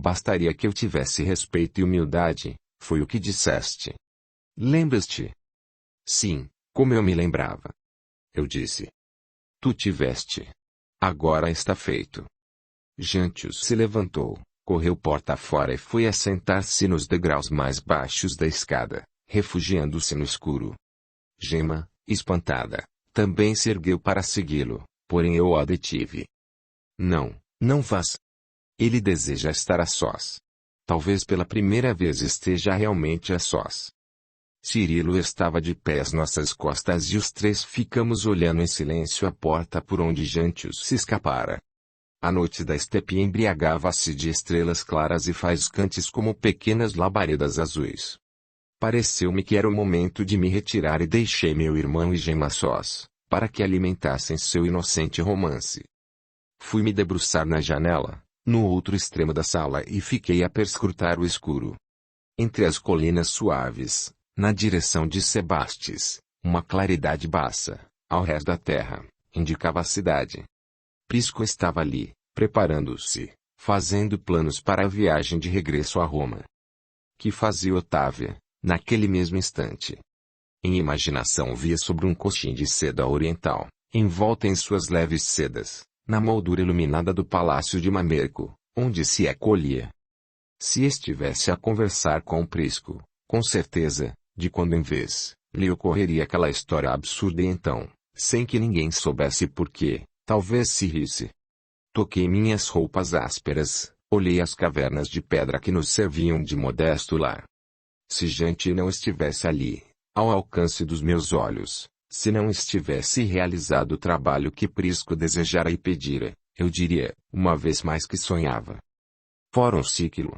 Bastaria que eu tivesse respeito e humildade, foi o que disseste. Lembras-te? Sim, como eu me lembrava. Eu disse. Tu tiveste. Agora está feito. Jantius se levantou, correu porta fora e foi assentar-se nos degraus mais baixos da escada, refugiando-se no escuro. Gemma, espantada, também se ergueu para segui-lo, porém eu a detive. Não, não vás. Ele deseja estar a sós. Talvez pela primeira vez esteja realmente a sós. Cirilo estava de pé às nossas costas e os três ficamos olhando em silêncio a porta por onde Jantius se escapara. A noite da estepe embriagava-se de estrelas claras e faiscantes como pequenas labaredas azuis. Pareceu-me que era o momento de me retirar e deixei meu irmão e Gemma sós, para que alimentassem seu inocente romance. Fui me debruçar na janela, no outro extremo da sala e fiquei a perscrutar o escuro. Entre as colinas suaves, na direção de Sebastes, uma claridade baça, ao rés da terra, indicava a cidade. Prisco estava ali, preparando-se, fazendo planos para a viagem de regresso a Roma. Que fazia Otávia, naquele mesmo instante? Em imaginação via sobre um coxim de seda oriental, envolta em suas leves sedas, na moldura iluminada do palácio de Mamerco, onde se acolhia. Se estivesse a conversar com Prisco, com certeza, de quando em vez, lhe ocorreria aquela história absurda e então, sem que ninguém soubesse por quê, talvez se risse. Toquei minhas roupas ásperas, olhei as cavernas de pedra que nos serviam de modesto lar. Se Janti não estivesse ali, ao alcance dos meus olhos, se não estivesse realizado o trabalho que Prisco desejara e pedira, eu diria, uma vez mais que sonhava. Fora um ciclo.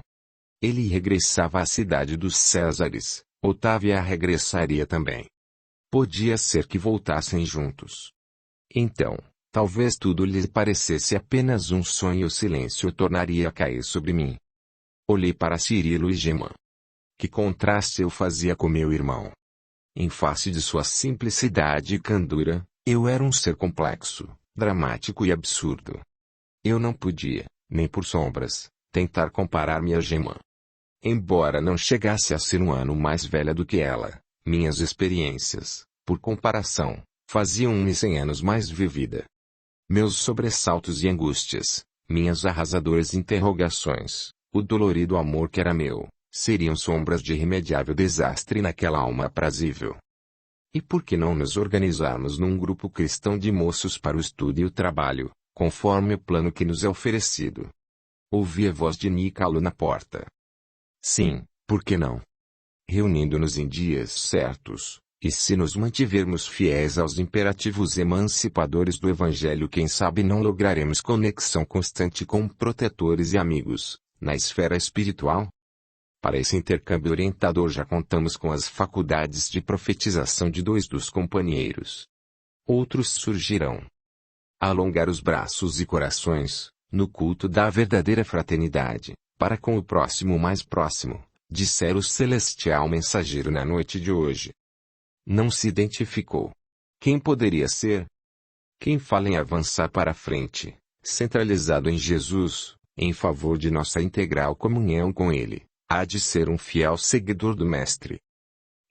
Ele regressava à cidade dos Césares, Otávia regressaria também. Podia ser que voltassem juntos. Então, talvez tudo lhe parecesse apenas um sonho e o silêncio tornaria a cair sobre mim. Olhei para Cirilo e Gemma. Que contraste eu fazia com meu irmão. Em face de sua simplicidade e candura, eu era um ser complexo, dramático e absurdo. Eu não podia, nem por sombras, tentar comparar-me a Gemma. Embora não chegasse a ser um ano mais velha do que ela, minhas experiências, por comparação, faziam-me 100 anos mais vivida. Meus sobressaltos e angústias, minhas arrasadoras interrogações, o dolorido amor que era meu, seriam sombras de irremediável desastre naquela alma aprazível. E por que não nos organizarmos num grupo cristão de moços para o estudo e o trabalho, conforme o plano que nos é oferecido? Ouvi a voz de Nicalo na porta. Sim, por que não? Reunindo-nos em dias certos, e se nos mantivermos fiéis aos imperativos emancipadores do Evangelho, quem sabe não lograremos conexão constante com protetores e amigos, na esfera espiritual? Para esse intercâmbio orientador já contamos com as faculdades de profetização de 2 dos companheiros. Outros surgirão. A alongar os braços e corações, no culto da verdadeira fraternidade, para com o próximo mais próximo, dissera o celestial mensageiro na noite de hoje. Não se identificou. Quem poderia ser? Quem fala em avançar para a frente, centralizado em Jesus, em favor de nossa integral comunhão com Ele, há de ser um fiel seguidor do Mestre.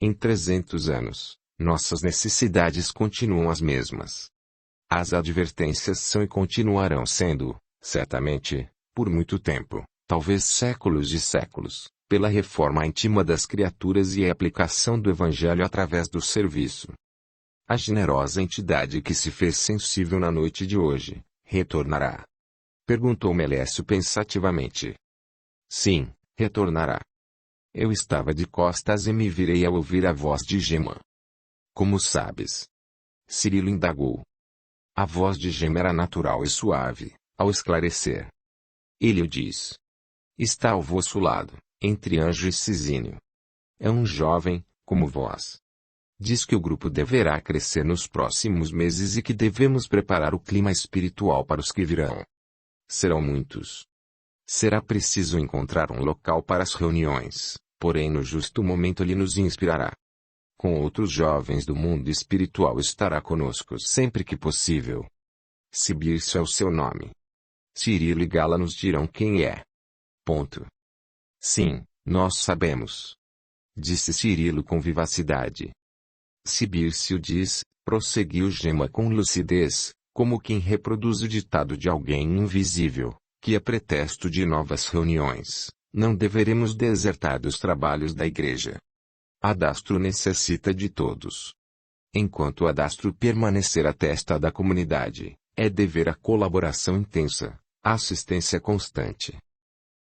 Em 300 anos, nossas necessidades continuam as mesmas. As advertências são e continuarão sendo, certamente, por muito tempo, talvez séculos e séculos, pela reforma íntima das criaturas e a aplicação do Evangelho através do serviço. A generosa entidade que se fez sensível na noite de hoje, retornará? Perguntou Melécio pensativamente. Sim, retornará. Eu estava de costas e me virei ao ouvir a voz de Gemma. Como sabes? Cirilo indagou. A voz de Gemma era natural e suave, ao esclarecer. Ele o diz. Está ao vosso lado, entre Anjo e Cisínio. É um jovem, como vós. Diz que o grupo deverá crescer nos próximos meses e que devemos preparar o clima espiritual para os que virão. Serão muitos. Será preciso encontrar um local para as reuniões, porém no justo momento ele nos inspirará. Com outros jovens do mundo espiritual estará conosco sempre que possível. Sibício é o seu nome. Cirilo e Gala nos dirão quem é. Ponto. Sim, nós sabemos. Disse Cirilo com vivacidade. Cibício diz, prosseguiu Gema com lucidez, como quem reproduz o ditado de alguém invisível, que a pretexto de novas reuniões, não deveremos desertar dos trabalhos da igreja. Adastro necessita de todos. Enquanto Adastro permanecer à testa da comunidade, é dever a colaboração intensa, a assistência constante.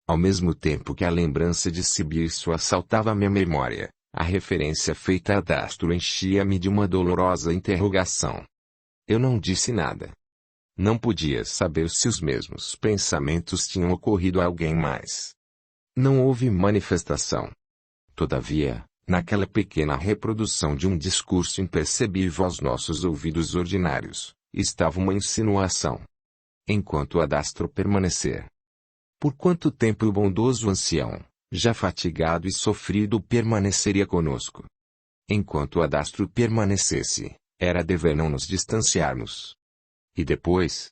Ao mesmo tempo que a lembrança de Cibício assaltava minha memória, a referência feita a Adastro enchia-me de uma dolorosa interrogação. Eu não disse nada. Não podia saber se os mesmos pensamentos tinham ocorrido a alguém mais. Não houve manifestação. Todavia, naquela pequena reprodução de um discurso impercebível aos nossos ouvidos ordinários, estava uma insinuação. Enquanto Adastro permanecer. Por quanto tempo o bondoso ancião, já fatigado e sofrido, permaneceria conosco? Enquanto Adastro permanecesse, era dever não nos distanciarmos. E depois?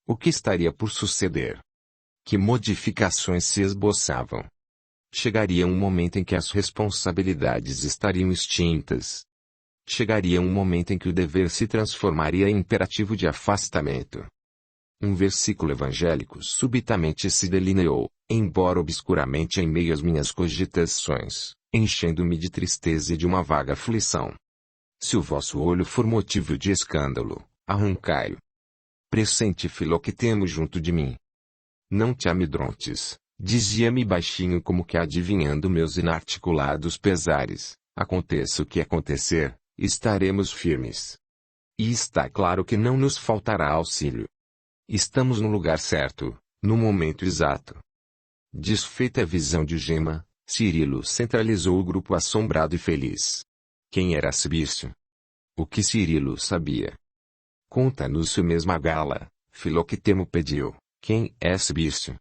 O que estaria por suceder? Que modificações se esboçavam? Chegaria um momento em que as responsabilidades estariam extintas. Chegaria um momento em que o dever se transformaria em imperativo de afastamento. Um versículo evangélico subitamente se delineou, embora obscuramente em meio às minhas cogitações, enchendo-me de tristeza e de uma vaga aflição. Se o vosso olho for motivo de escândalo, arrancai-o. Pressente Filoquitemo junto de mim. Não te amedrontes, dizia-me baixinho como que adivinhando meus inarticulados pesares, aconteça o que acontecer, estaremos firmes. E está claro que não nos faltará auxílio. Estamos no lugar certo, no momento exato. Desfeita a visão de Gema, Cirilo centralizou o grupo assombrado e feliz. Quem era Cibício? O que Cirilo sabia? Conta-nos mesmo a gala, Filoquitemo pediu. Quem é Cibício?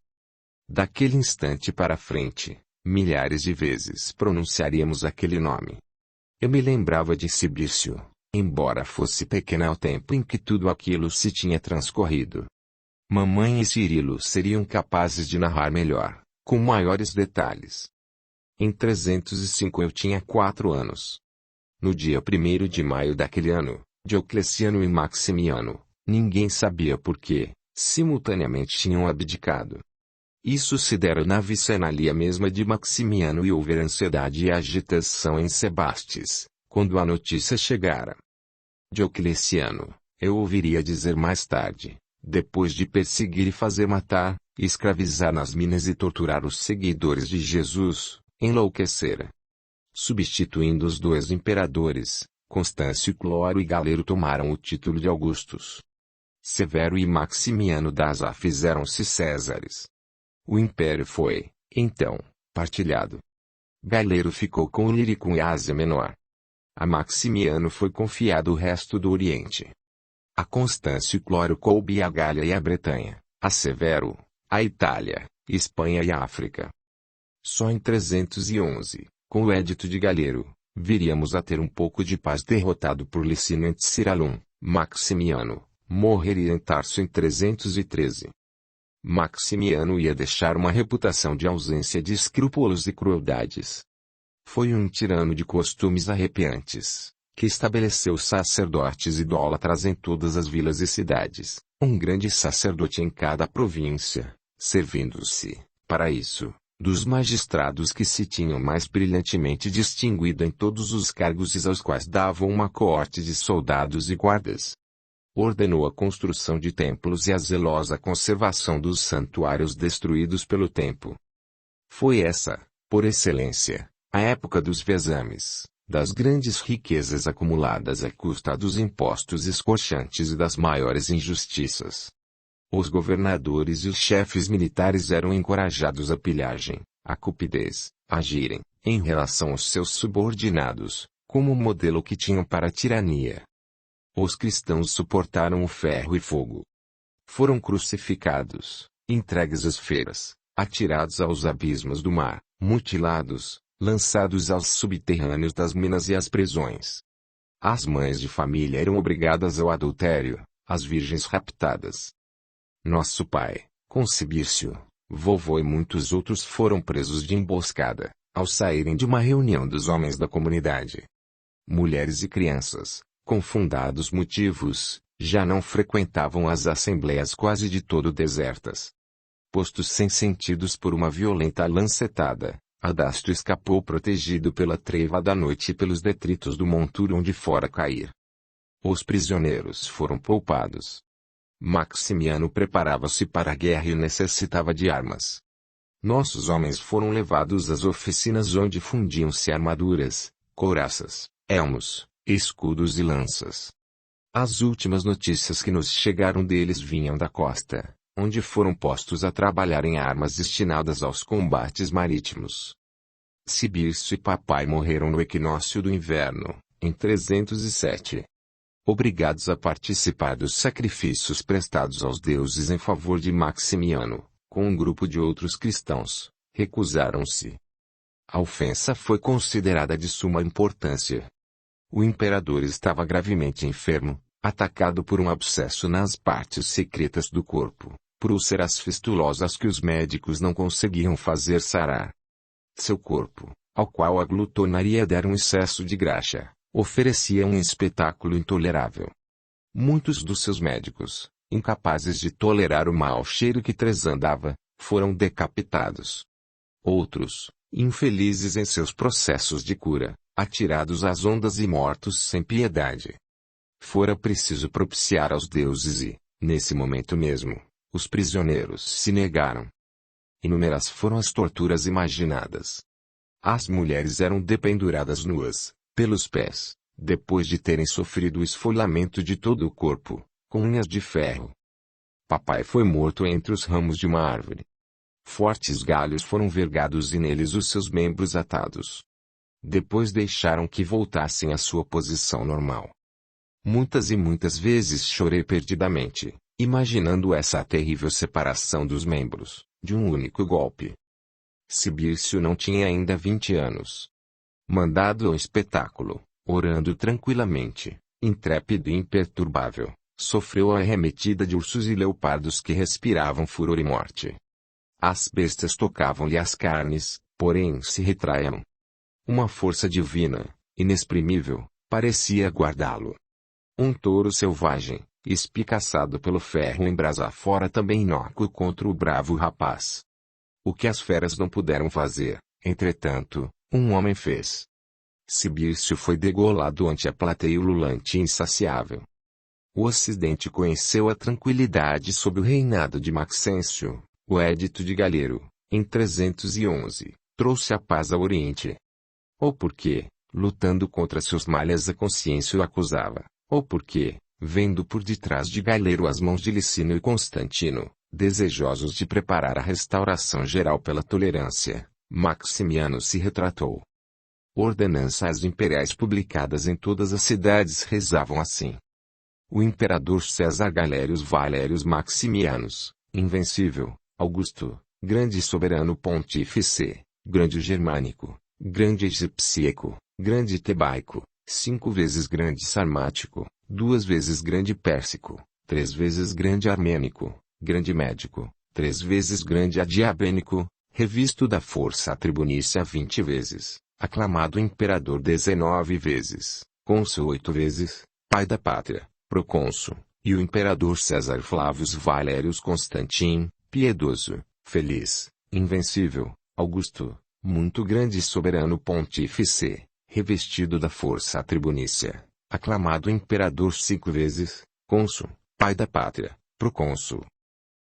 Daquele instante para frente, milhares de vezes pronunciaríamos aquele nome. Eu me lembrava de Cibício, embora fosse pequena ao tempo em que tudo aquilo se tinha transcorrido. Mamãe e Cirilo seriam capazes de narrar melhor, com maiores detalhes. Em 305 eu tinha 4 anos. No dia 1º de maio daquele ano, Diocleciano e Maximiano, ninguém sabia por quê, simultaneamente tinham abdicado. Isso se dera na vicenalia mesma de Maximiano e houve ansiedade e agitação em Sebastes, quando a notícia chegara. Diocleciano, eu ouviria dizer mais tarde, depois de perseguir e fazer matar, escravizar nas minas e torturar os seguidores de Jesus, enlouquecera. Substituindo os 2 imperadores, Constâncio Cloro e Galero tomaram o título de Augustos. Severo e Maximiano Daza fizeram-se Césares. O império foi, então, partilhado. Galero ficou com o Ilírico e Ásia Menor. A Maximiano foi confiado o resto do Oriente. A Constâncio Cloro coube a Gália e a Bretanha, a Severo, a Itália, Espanha e a África. Só em 311, com o Edito de Galero, viríamos a ter um pouco de paz. Derrotado por Licínio ante Ciralum, Maximiano morreria em Tarso em 313. Maximiano ia deixar uma reputação de ausência de escrúpulos e crueldades. Foi um tirano de costumes arrepiantes, que estabeleceu sacerdotes idólatras em todas as vilas e cidades, um grande sacerdote em cada província, servindo-se, para isso, dos magistrados que se tinham mais brilhantemente distinguido em todos os cargos e aos quais davam uma coorte de soldados e guardas. Ordenou a construção de templos e a zelosa conservação dos santuários destruídos pelo tempo. Foi essa, por excelência, a época dos vezames, das grandes riquezas acumuladas à custa dos impostos escorchantes e das maiores injustiças. Os governadores e os chefes militares eram encorajados à pilhagem, à cupidez, a agirem, em relação aos seus subordinados, como o modelo que tinham para a tirania. Os cristãos suportaram o ferro e fogo. Foram crucificados, entregues às feiras, atirados aos abismos do mar, mutilados, lançados aos subterrâneos das minas e às prisões. As mães de família eram obrigadas ao adultério, as virgens raptadas. Nosso pai, com Cibício, Vovô e muitos outros foram presos de emboscada, ao saírem de uma reunião dos homens da comunidade. Mulheres e crianças, com fundados motivos, já não frequentavam as assembleias quase de todo desertas. Postos sem sentidos por uma violenta lancetada, Adástio escapou protegido pela treva da noite e pelos detritos do monturo onde fora cair. Os prisioneiros foram poupados. Maximiano preparava-se para a guerra e necessitava de armas. Nossos homens foram levados às oficinas onde fundiam-se armaduras, couraças, elmos, escudos e lanças. As últimas notícias que nos chegaram deles vinham da costa, onde foram postos a trabalhar em armas destinadas aos combates marítimos. Cibício e papai morreram no equinócio do inverno, em 307. Obrigados a participar dos sacrifícios prestados aos deuses em favor de Maximiano, com um grupo de outros cristãos, recusaram-se. A ofensa foi considerada de suma importância. O imperador estava gravemente enfermo, atacado por um abscesso nas partes secretas do corpo, por úlceras fistulosas que os médicos não conseguiam fazer sarar. Seu corpo, ao qual a glutonaria dera um excesso de graxa, oferecia um espetáculo intolerável. Muitos dos seus médicos, incapazes de tolerar o mau cheiro que transandava, foram decapitados. Outros, infelizes em seus processos de cura, atirados às ondas e mortos sem piedade. Fora preciso propiciar aos deuses e, nesse momento mesmo, os prisioneiros se negaram. Inúmeras foram as torturas imaginadas. As mulheres eram dependuradas nuas, pelos pés, depois de terem sofrido o esfolamento de todo o corpo, com unhas de ferro. Papai foi morto entre os ramos de uma árvore. Fortes galhos foram vergados e neles os seus membros atados. Depois deixaram que voltassem à sua posição normal. Muitas e muitas vezes chorei perdidamente, imaginando essa terrível separação dos membros, de um único golpe. Cibício não tinha ainda 20 anos. Mandado ao espetáculo, orando tranquilamente, intrépido e imperturbável, sofreu a arremetida de ursos e leopardos que respiravam furor e morte. As bestas tocavam-lhe as carnes, porém se retraíam. Uma força divina, inexprimível, parecia guardá-lo. Um touro selvagem, espicaçado pelo ferro em brasa fora também inócuo contra o bravo rapaz. O que as feras não puderam fazer, entretanto, um homem fez. Cibício foi degolado ante a plateia ululante e insaciável. O Ocidente conheceu a tranquilidade sob o reinado de Maxêncio. O Edito de Galero, em 311, trouxe a paz ao Oriente. Ou porque, lutando contra seus males a consciência o acusava, ou porque, vendo por detrás de Galero as mãos de Licínio e Constantino, desejosos de preparar a restauração geral pela tolerância, Maximiano se retratou. Ordenanças imperiais publicadas em todas as cidades rezavam assim. O imperador César Galérios Valérios Maximianos, invencível, Augusto, grande soberano pontífice, grande germânico, grande egipcíaco, grande tebaico, 5 vezes grande sarmático, 2 vezes grande pérsico, 3 vezes grande armênico, grande médico, 3 vezes grande adiabênico, revisto da força tribunícia 20 vezes, aclamado imperador 19 vezes, cônsul 8 vezes, pai da pátria, procônsul, e o imperador César Flávios Valérios Constantin, piedoso, feliz, invencível, Augusto, muito grande e soberano pontífice, revestido da força tribunícia, aclamado imperador 5 vezes, cônsul, pai da pátria, procônsul.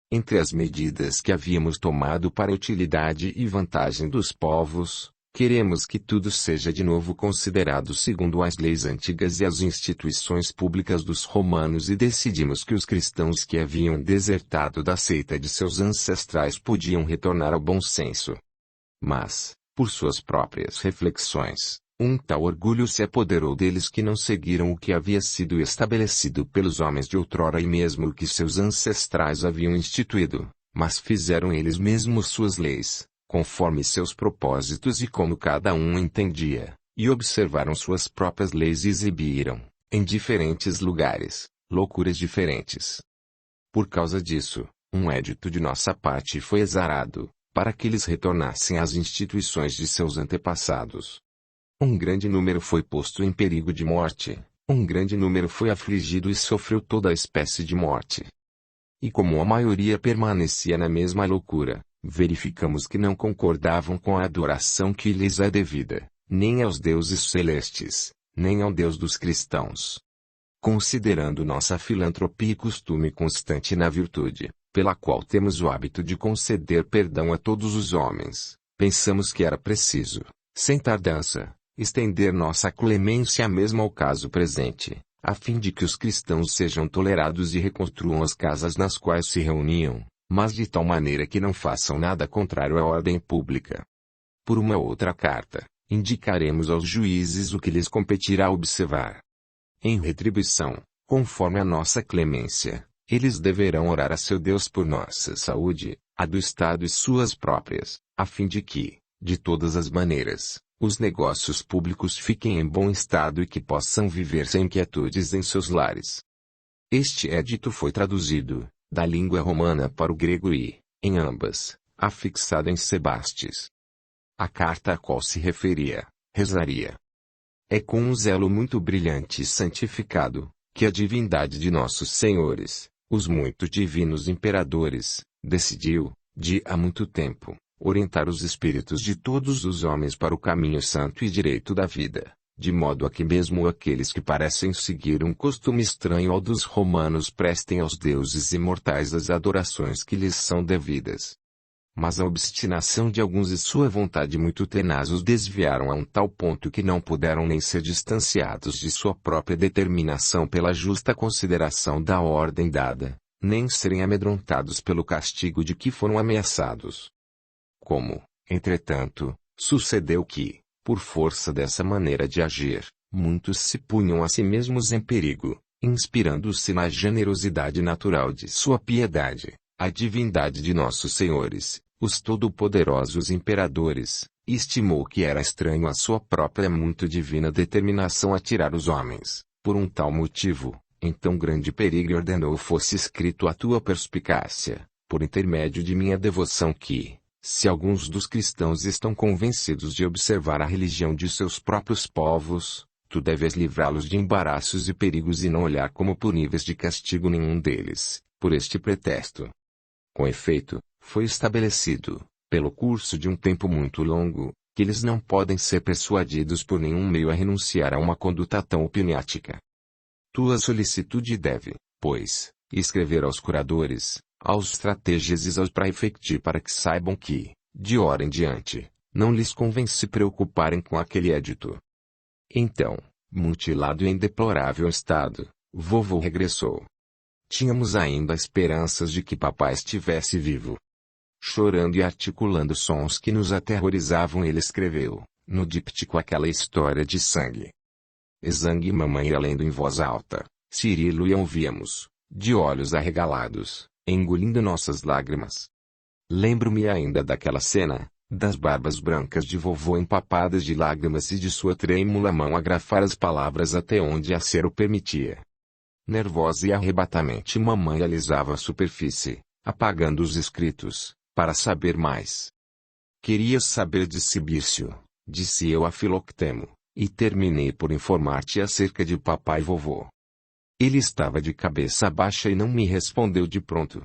Entre as medidas que havíamos tomado para a utilidade e vantagem dos povos, queremos que tudo seja de novo considerado segundo as leis antigas e as instituições públicas dos romanos e decidimos que os cristãos que haviam desertado da seita de seus ancestrais podiam retornar ao bom senso. Mas, por suas próprias reflexões, um tal orgulho se apoderou deles que não seguiram o que havia sido estabelecido pelos homens de outrora e mesmo o que seus ancestrais haviam instituído, mas fizeram eles mesmos suas leis, conforme seus propósitos e como cada um entendia, e observaram suas próprias leis e exibiram, em diferentes lugares, loucuras diferentes. Por causa disso, Um edito de nossa parte foi exarado, para que eles retornassem às instituições de seus antepassados. Um grande número foi posto em perigo de morte, um grande número foi afligido e sofreu toda a espécie de morte. E como a maioria permanecia na mesma loucura, verificamos que não concordavam com a adoração que lhes é devida, nem aos deuses celestes, nem ao Deus dos cristãos. Considerando nossa filantropia e costume constante na virtude, pela qual temos o hábito de conceder perdão a todos os homens, pensamos que era preciso, sem tardança, estender nossa clemência mesmo ao caso presente, a fim de que os cristãos sejam tolerados e reconstruam as casas nas quais se reuniam, mas de tal maneira que não façam nada contrário à ordem pública. Por uma outra carta, indicaremos aos juízes o que lhes competirá observar. Em retribuição, conforme a nossa clemência, eles deverão orar a seu Deus por nossa saúde, a do Estado e suas próprias, a fim de que, de todas as maneiras, os negócios públicos fiquem em bom estado e que possam viver sem inquietudes em seus lares. Este edito foi traduzido, da língua romana para o grego e, em ambas, afixado em Sebastes. A carta a qual se referia, rezaria: é com um zelo muito brilhante e santificado, que a divindade de nossos senhores, os muito divinos imperadores, decidiu, de há muito tempo, orientar os espíritos de todos os homens para o caminho santo e direito da vida, de modo a que mesmo aqueles que parecem seguir um costume estranho ao dos romanos prestem aos deuses imortais as adorações que lhes são devidas. Mas a obstinação de alguns e sua vontade muito tenaz os desviaram a um tal ponto que não puderam nem ser distanciados de sua própria determinação pela justa consideração da ordem dada, nem serem amedrontados pelo castigo de que foram ameaçados. Como, entretanto, sucedeu que, por força dessa maneira de agir, muitos se punham a si mesmos em perigo, inspirando-se na generosidade natural de sua piedade, a divindade de nossos senhores, os todo-poderosos imperadores, estimou que era estranho à sua própria muito divina determinação a tirar os homens, por um tal motivo, em tão grande perigo e ordenou fosse escrito à tua perspicácia, por intermédio de minha devoção que, se alguns dos cristãos estão convencidos de observar a religião de seus próprios povos, tu deves livrá-los de embaraços e perigos e não olhar como puníveis de castigo nenhum deles, por este pretexto. Com efeito, foi estabelecido, pelo curso de um tempo muito longo, que eles não podem ser persuadidos por nenhum meio a renunciar a uma conduta tão opiniática. Tua solicitude deve, pois, escrever aos curadores, aos estrateges e aos praefecti para que saibam que, de hora em diante, não lhes convém se preocuparem com aquele edito. Então, mutilado em deplorável estado, vovô regressou. Tínhamos ainda esperanças de que papai estivesse vivo. Chorando e articulando sons que nos aterrorizavam, ele escreveu, no díptico, aquela história de sangue. Exangue e mamãe ia lendo em voz alta, Cirilo e eu ouvíamos, de olhos arregalados, engolindo nossas lágrimas. Lembro-me ainda daquela cena, das barbas brancas de vovô empapadas de lágrimas e de sua trêmula mão a grafar as palavras até onde a ser o permitia. Nervosa e arrebatamente mamãe alisava a superfície, apagando os escritos, para saber mais. Querias saber de Cibício, disse eu a Filoctemo, e terminei por informar-te acerca de papai e vovô. Ele estava de cabeça baixa e não me respondeu de pronto.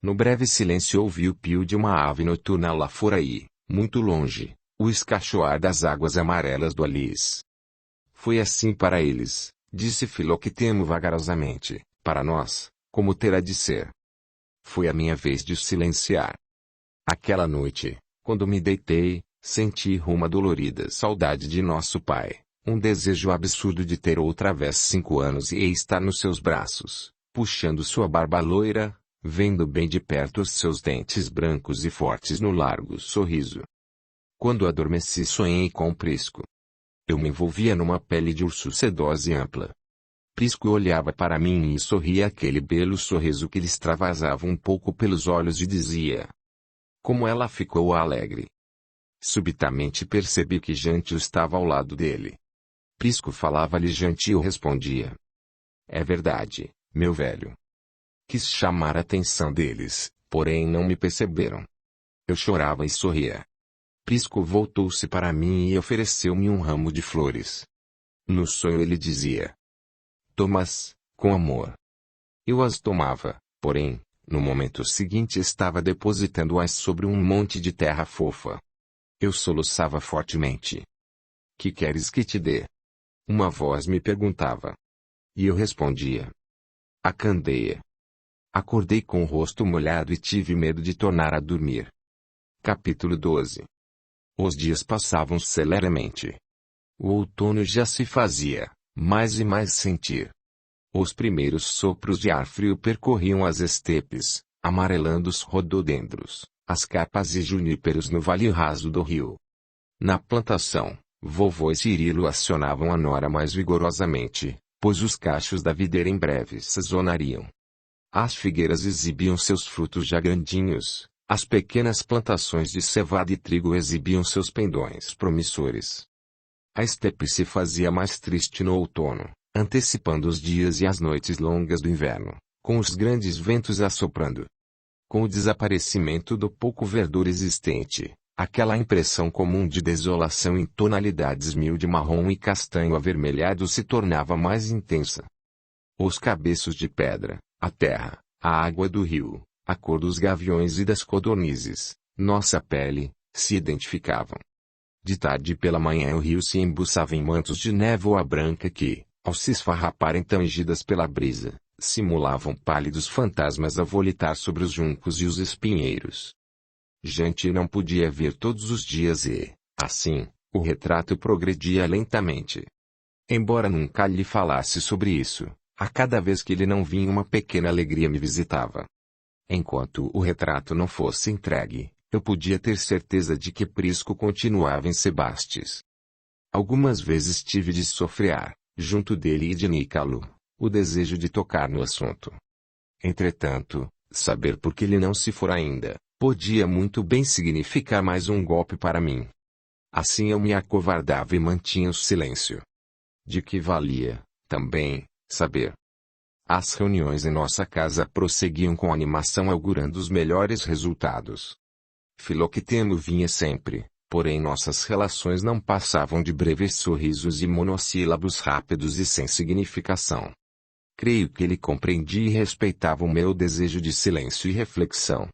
No breve silêncio ouvi o pio de uma ave noturna lá fora e, muito longe, o escachoar das águas amarelas do Alice. Foi assim para eles, disse Filoctemo vagarosamente, para nós, como terá de ser. Foi a minha vez de silenciar. Aquela noite, quando me deitei, senti uma dolorida saudade de nosso pai, um desejo absurdo de ter outra vez 5 anos e estar nos seus braços, puxando sua barba loira, vendo bem de perto os seus dentes brancos e fortes no largo sorriso. Quando adormeci, sonhei com Prisco. Eu me envolvia numa pele de urso sedosa e ampla. Prisco olhava para mim e sorria aquele belo sorriso que lhe extravasava um pouco pelos olhos e dizia: como ela ficou alegre. Subitamente percebi que Jantio estava ao lado dele. Prisco falava-lhe, Jantio respondia: é verdade, meu velho. Quis chamar a atenção deles, porém não me perceberam. Eu chorava e sorria. Prisco voltou-se para mim e ofereceu-me um ramo de flores. No sonho ele dizia: "Toma-as, com amor." Eu as tomava, porém, no momento seguinte estava depositando-as sobre um monte de terra fofa. Eu soluçava fortemente. "Que queres que te dê?" Uma voz me perguntava. E eu respondia: "A candeia." Acordei com o rosto molhado e tive medo de tornar a dormir. Capítulo 12. Os dias passavam celeremente. O outono já se fazia mais e mais sentir. Os primeiros sopros de ar frio percorriam as estepes, amarelando os rododendros, as capas e juníperos no vale raso do rio. Na plantação, vovô e Cirilo acionavam a nora mais vigorosamente, pois os cachos da videira em breve sazonariam. As figueiras exibiam seus frutos já grandinhos, as pequenas plantações de cevada e trigo exibiam seus pendões promissores. A estepe se fazia mais triste no outono, antecipando os dias e as noites longas do inverno, com os grandes ventos assoprando. Com o desaparecimento do pouco verdor existente, aquela impressão comum de desolação em tonalidades mil de marrom e castanho avermelhado se tornava mais intensa. Os cabeços de pedra, a terra, a água do rio, a cor dos gaviões e das codornizes, nossa pele, se identificavam. De tarde e pela manhã o rio se embuçava em mantos de névoa branca que, ao se esfarraparem tangidas pela brisa, simulavam pálidos fantasmas a volitar sobre os juncos e os espinheiros. Janti não podia vir todos os dias e, assim, o retrato progredia lentamente. Embora nunca lhe falasse sobre isso, a cada vez que ele não vinha uma pequena alegria me visitava. Enquanto o retrato não fosse entregue, eu podia ter certeza de que Prisco continuava em Sebastes. Algumas vezes tive de sofrear, junto dele e de Nicalo, o desejo de tocar no assunto. Entretanto, saber por que ele não se for ainda, podia muito bem significar mais um golpe para mim. Assim eu me acovardava e mantinha o silêncio. De que valia, também, saber? As reuniões em nossa casa prosseguiam com animação, augurando os melhores resultados. Filocteno vinha sempre, porém nossas relações não passavam de breves sorrisos e monossílabos rápidos e sem significação. Creio que ele compreendia e respeitava o meu desejo de silêncio e reflexão.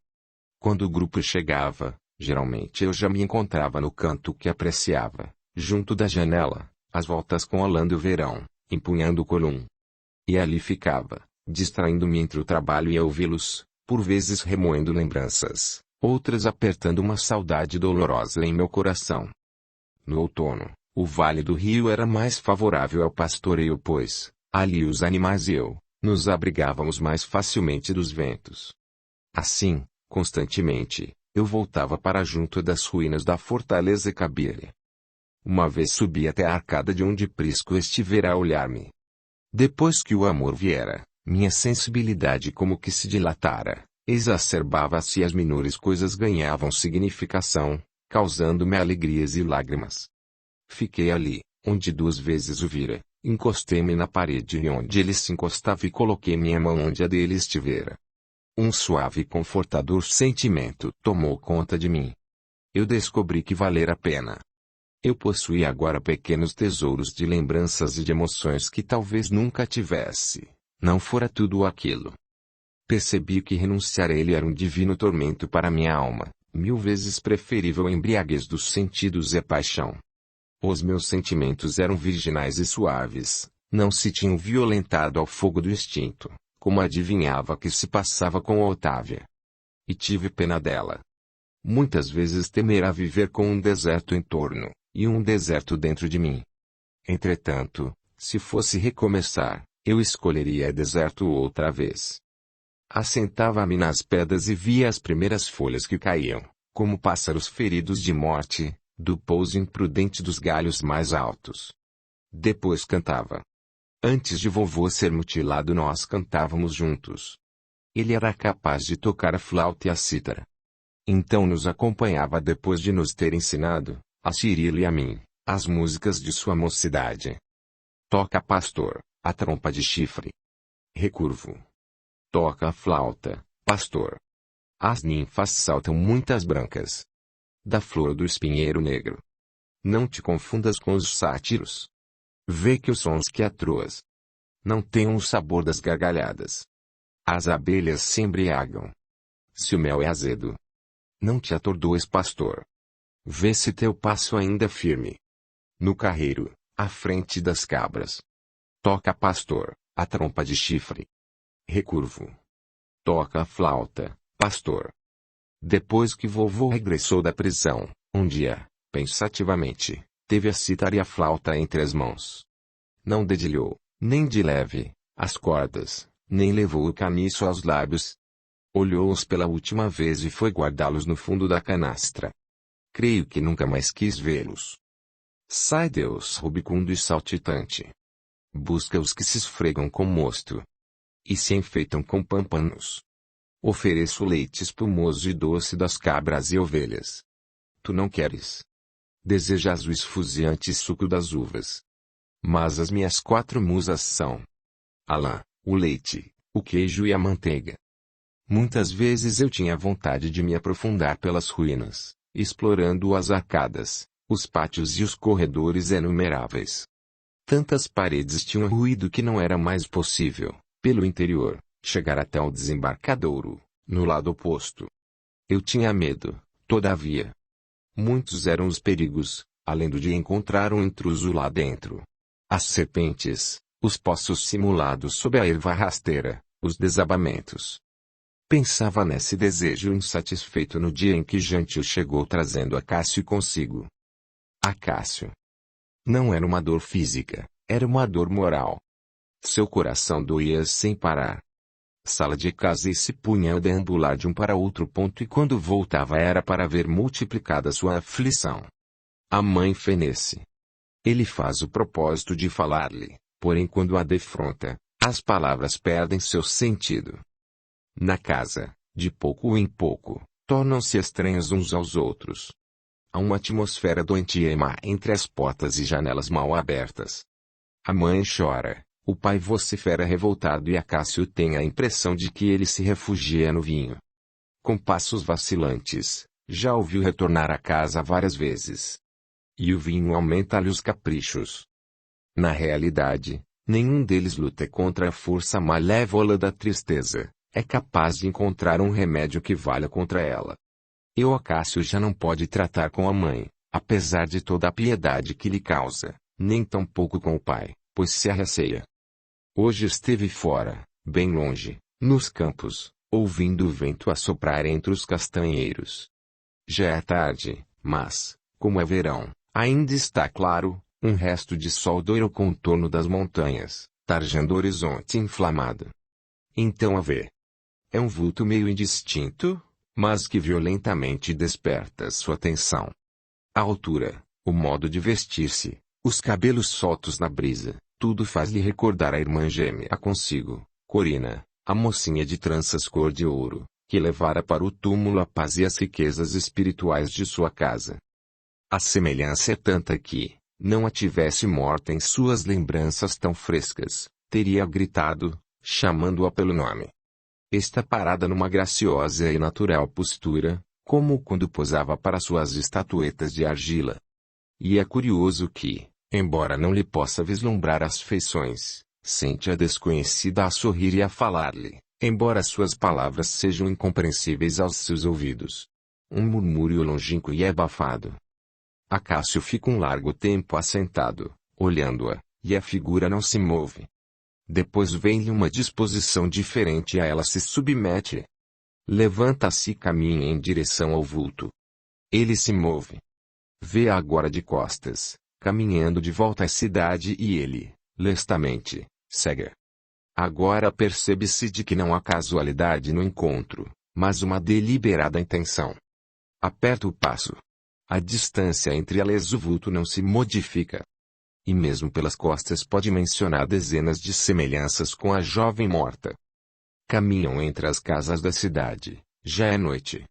Quando o grupo chegava, geralmente eu já me encontrava no canto que apreciava, junto da janela, às voltas com Orlando e o Verão, empunhando o colum. E ali ficava, distraindo-me entre o trabalho e a ouvi-los, por vezes remoendo lembranças, outras apertando uma saudade dolorosa em meu coração. No outono, o vale do rio era mais favorável ao pastoreio, pois, ali os animais e eu, nos abrigávamos mais facilmente dos ventos. Assim, constantemente, eu voltava para junto das ruínas da fortaleza Cabire. Uma vez subi até a arcada de onde Prisco estivera a olhar-me. Depois que o amor viera, minha sensibilidade como que se dilatara, exacerbava-se e as menores coisas ganhavam significação, causando-me alegrias e lágrimas. Fiquei ali, onde 2 vezes o vira, encostei-me na parede onde ele se encostava e coloquei minha mão onde a dele estivera. Um suave e confortador sentimento tomou conta de mim. Eu descobri que valera a pena. Eu possuía agora pequenos tesouros de lembranças e de emoções que talvez nunca tivesse, não fora tudo aquilo. Percebi que renunciar a ele era um divino tormento para minha alma, 1000 vezes preferível à embriaguez dos sentidos e a paixão. Os meus sentimentos eram virginais e suaves, não se tinham violentado ao fogo do instinto, como adivinhava que se passava com a Otávia. E tive pena dela. Muitas vezes temera viver com um deserto em torno, e um deserto dentro de mim. Entretanto, se fosse recomeçar, eu escolheria deserto outra vez. Assentava-me nas pedras e via as primeiras folhas que caíam, como pássaros feridos de morte, do pouso imprudente dos galhos mais altos. Depois cantava. Antes de vovô ser mutilado nós cantávamos juntos. Ele era capaz de tocar a flauta e a cítara. Então nos acompanhava depois de nos ter ensinado, a Cirilo e a mim, as músicas de sua mocidade. Toca pastor, a trompa de chifre. Recurvo. Toca a flauta, pastor. As ninfas saltam muitas brancas. Da flor do espinheiro negro. Não te confundas com os sátiros. Vê que os sons que atroas não têm o sabor das gargalhadas. As abelhas se embriagam. Se o mel é azedo, não te atordoes, pastor. Vê se teu passo ainda é firme. No carreiro, à frente das cabras. Toca, pastor, a trompa de chifre. Recurvo. Toca a flauta, pastor. Depois que vovô regressou da prisão, um dia, pensativamente, teve a cítara e a flauta entre as mãos. Não dedilhou, nem de leve, as cordas, nem levou o caniço aos lábios. Olhou-os pela última vez e foi guardá-los no fundo da canastra. Creio que nunca mais quis vê-los. Sai Deus rubicundo e saltitante. Busca os que se esfregam com mosto e se enfeitam com pâmpanos. Ofereço leite espumoso e doce das cabras e ovelhas. Tu não queres. Desejas o esfuziante suco das uvas. Mas as minhas 4 musas são a lã, o leite, o queijo e a manteiga. Muitas vezes eu tinha vontade de me aprofundar pelas ruínas, explorando as arcadas, os pátios e os corredores inumeráveis. Tantas paredes tinham ruído que não era mais possível, pelo interior, chegar até o desembarcadouro, no lado oposto. Eu tinha medo, todavia. Muitos eram os perigos, além do de encontrar um intruso lá dentro. As serpentes, os poços simulados sob a erva rasteira, os desabamentos. Pensava nesse desejo insatisfeito no dia em que Jantil chegou trazendo Acácio consigo. Acácio. Não era uma dor física, era uma dor moral. Seu coração doía sem parar. Sala de casa e se punha a deambular de um para outro ponto e quando voltava era para ver multiplicada sua aflição. A mãe fenece. Ele faz o propósito de falar-lhe, porém quando a defronta, as palavras perdem seu sentido. Na casa, de pouco em pouco, tornam-se estranhos uns aos outros. Há uma atmosfera doentia e má entre as portas e janelas mal abertas. A mãe chora, o pai vocifera revoltado e Acácio tem a impressão de que ele se refugia no vinho. Com passos vacilantes, já o viu retornar à casa várias vezes. E o vinho aumenta-lhe os caprichos. Na realidade, nenhum deles luta contra a força malévola da tristeza. É capaz de encontrar um remédio que valha contra ela. E o Acácio já não pode tratar com a mãe, apesar de toda a piedade que lhe causa, nem tampouco com o pai, pois se arreceia. Hoje esteve fora, bem longe, nos campos, ouvindo o vento assoprar entre os castanheiros. Já é tarde, mas, como é verão, ainda está claro, um resto de sol doira o contorno das montanhas, tarjando o horizonte inflamado. Então a vê. É um vulto meio indistinto, mas que violentamente desperta sua atenção. A altura, o modo de vestir-se, os cabelos soltos na brisa, tudo faz-lhe recordar a irmã gêmea consigo, Corina, a mocinha de tranças cor de ouro, que levara para o túmulo a paz e as riquezas espirituais de sua casa. A semelhança é tanta que, não a tivesse morta em suas lembranças tão frescas, teria gritado, chamando-a pelo nome. Está parada numa graciosa e natural postura, como quando posava para suas estatuetas de argila. E é curioso que, embora não lhe possa vislumbrar as feições, sente a desconhecida a sorrir e a falar-lhe, embora suas palavras sejam incompreensíveis aos seus ouvidos. Um murmúrio longínquo e abafado. Acácio fica um largo tempo assentado, olhando-a, e a figura não se move. Depois vem-lhe uma disposição diferente e a ela se submete. Levanta-se e caminha em direção ao vulto. Ele se move. Vê-a agora de costas, caminhando de volta à cidade e ele, lestamente, segue. Agora percebe-se de que não há casualidade no encontro, mas uma deliberada intenção. Aperta o passo. A distância entre elas e o vulto não se modifica. E mesmo pelas costas pode mencionar dezenas de semelhanças com a jovem morta. Caminham entre as casas da cidade, já é noite.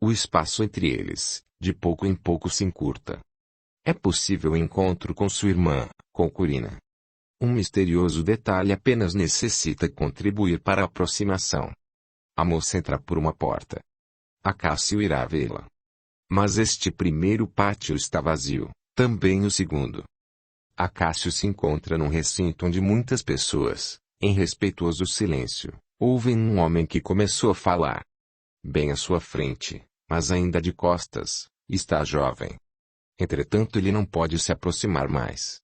O espaço entre eles, de pouco em pouco se encurta. É possível o encontro com sua irmã, com Corina. Um misterioso detalhe apenas necessita contribuir para a aproximação. A moça entra por uma porta. Acácio irá vê-la. Mas este primeiro pátio está vazio, também o segundo. Acácio se encontra num recinto onde muitas pessoas, em respeituoso silêncio, ouvem um homem que começou a falar. Bem à sua frente, mas ainda de costas, está a jovem. Entretanto ele não pode se aproximar mais.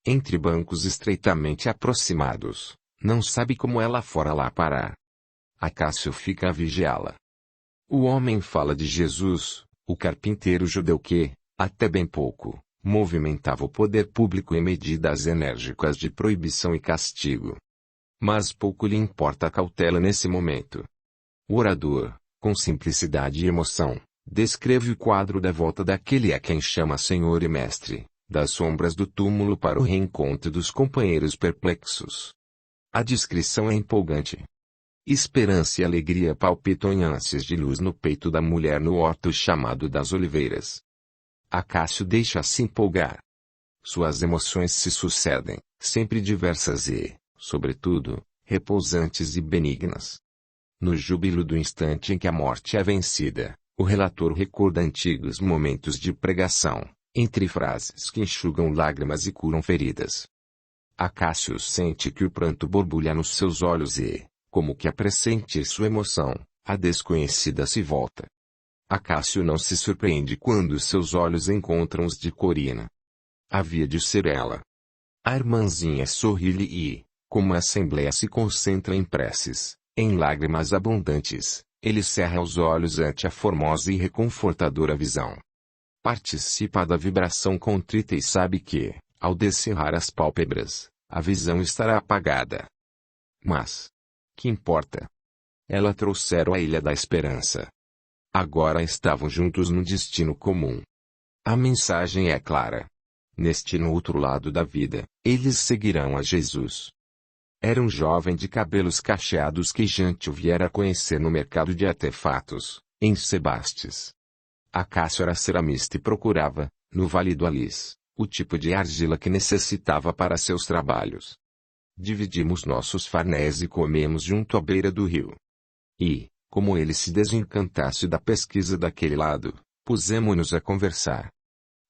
Entre bancos estreitamente aproximados, não sabe como ela fora lá parar. Acácio fica a vigiá-la. O homem fala de Jesus, o carpinteiro judeu que, até bem pouco, movimentava o poder público em medidas enérgicas de proibição e castigo. Mas pouco lhe importa a cautela nesse momento. O orador, com simplicidade e emoção, descreve o quadro da volta daquele a quem chama Senhor e Mestre, das sombras do túmulo para o reencontro dos companheiros perplexos. A descrição é empolgante. Esperança e alegria palpitam em ânsias de luz no peito da mulher no horto chamado das Oliveiras. Acácio deixa-se empolgar. Suas emoções se sucedem, sempre diversas e, sobretudo, repousantes e benignas. No júbilo do instante em que a morte é vencida, o relator recorda antigos momentos de pregação, entre frases que enxugam lágrimas e curam feridas. Acácio sente que o pranto borbulha nos seus olhos e, como que a pressentir sua emoção, a desconhecida se volta. Acácio não se surpreende quando seus olhos encontram os de Corina. Havia de ser ela. A irmãzinha sorri-lhe e, como a assembleia se concentra em preces, em lágrimas abundantes, ele cerra os olhos ante a formosa e reconfortadora visão. Participa da vibração contrita e sabe que, ao descerrar as pálpebras, a visão estará apagada. Mas, que importa? Ela trouxeram a Ilha da Esperança. Agora estavam juntos num destino comum. A mensagem é clara. Neste no outro lado da vida, eles seguirão a Jesus. Era um jovem de cabelos cacheados que Jântil viera conhecer no mercado de artefatos, em Sebastes. Acácio era ceramista e procurava, no Vale do Alis, o tipo de argila que necessitava para seus trabalhos. Dividimos nossos farnés e comemos junto à beira do rio. E, como ele se desencantasse da pesquisa daquele lado, pusemo-nos a conversar.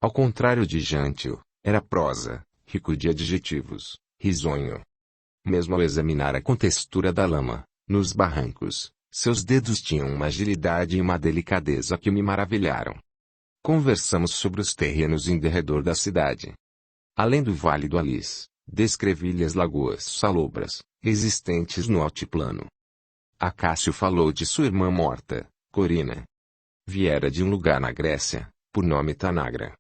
Ao contrário de Jântil, era prosa, rico de adjetivos, risonho. Mesmo ao examinar a contextura da lama, nos barrancos, seus dedos tinham uma agilidade e uma delicadeza que me maravilharam. Conversamos sobre os terrenos em derredor da cidade. Além do Vale do Alis, descrevi-lhe as lagoas salobras, existentes no altiplano. Acácio falou de sua irmã morta, Corina. Viera de um lugar na Grécia, por nome Tanagra.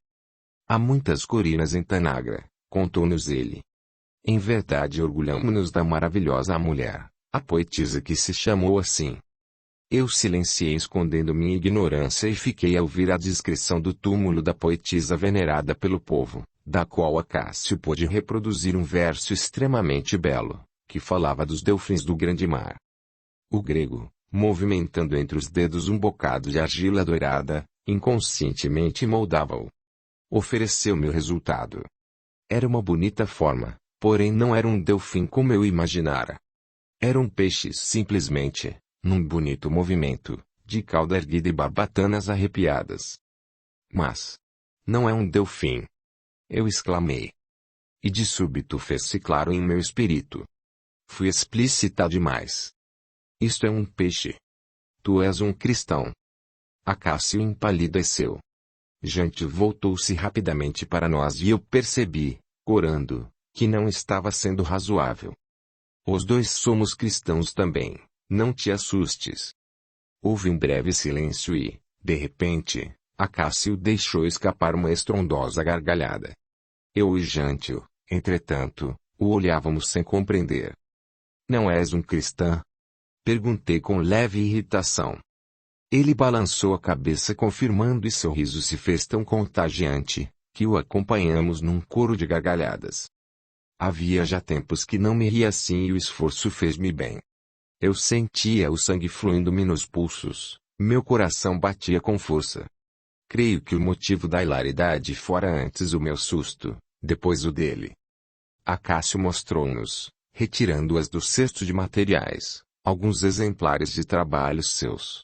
Há muitas Corinas em Tanagra, contou-nos ele. Em verdade orgulhamo-nos da maravilhosa mulher, a poetisa que se chamou assim. Eu silenciei escondendo minha ignorância e fiquei a ouvir a descrição do túmulo da poetisa venerada pelo povo, da qual Acácio pôde reproduzir um verso extremamente belo, que falava dos delfins do grande mar. O grego, movimentando entre os dedos um bocado de argila dourada, inconscientemente moldava-o. Ofereceu-me o resultado. Era uma bonita forma, porém não era um delfim como eu imaginara. Era um peixe simplesmente, num bonito movimento, de cauda erguida e barbatanas arrepiadas. Mas, não é um delfim. Eu exclamei. E de súbito fez-se claro em meu espírito. Fui explícita demais. Isto é um peixe. Tu és um cristão. Acácio empalideceu. Jântil voltou-se rapidamente para nós e eu percebi, corando, que não estava sendo razoável. Os dois somos cristãos também, não te assustes. Houve um breve silêncio e, de repente, Acácio deixou escapar uma estrondosa gargalhada. Eu e Jântil, entretanto, o olhávamos sem compreender. Não és um cristão? Perguntei com leve irritação. Ele balançou a cabeça confirmando e seu riso se fez tão contagiante, que o acompanhamos num coro de gargalhadas. Havia já tempos que não me ria assim e o esforço fez-me bem. Eu sentia o sangue fluindo-me nos pulsos, meu coração batia com força. Creio que o motivo da hilaridade fora antes o meu susto, depois o dele. Acácio mostrou-nos, retirando-as do cesto de materiais, alguns exemplares de trabalhos seus.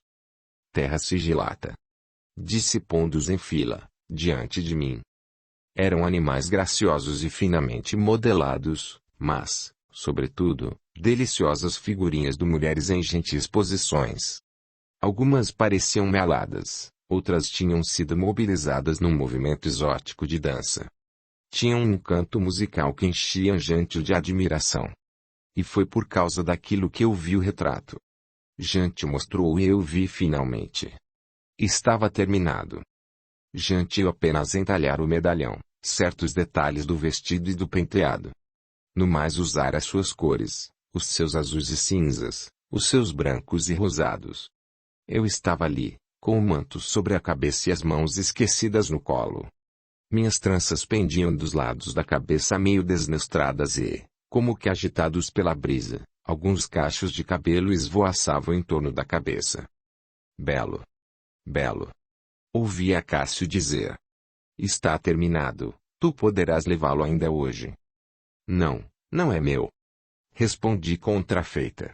terra sigilata. Disse pondo-os em fila, diante de mim. Eram animais graciosos e finamente modelados, mas, sobretudo, deliciosas figurinhas de mulheres em gentis posições. Algumas pareciam meladas, outras tinham sido mobilizadas num movimento exótico de dança. Tinham um encanto musical que enchia Jantio de admiração. E foi por causa daquilo que eu vi o retrato. Jantio mostrou e eu vi finalmente. Estava terminado. Jantio apenas entalhara o medalhão, certos detalhes do vestido e do penteado. No mais usara as suas cores, os seus azuis e cinzas, os seus brancos e rosados. Eu estava ali, com o manto sobre a cabeça e as mãos esquecidas no colo. Minhas tranças pendiam dos lados da cabeça meio desnestradas e, como que agitados pela brisa, alguns cachos de cabelo esvoaçavam em torno da cabeça. Belo. Belo. Ouvi Acácio dizer. Está terminado, tu poderás levá-lo ainda hoje. Não, não é meu. Respondi contrafeita.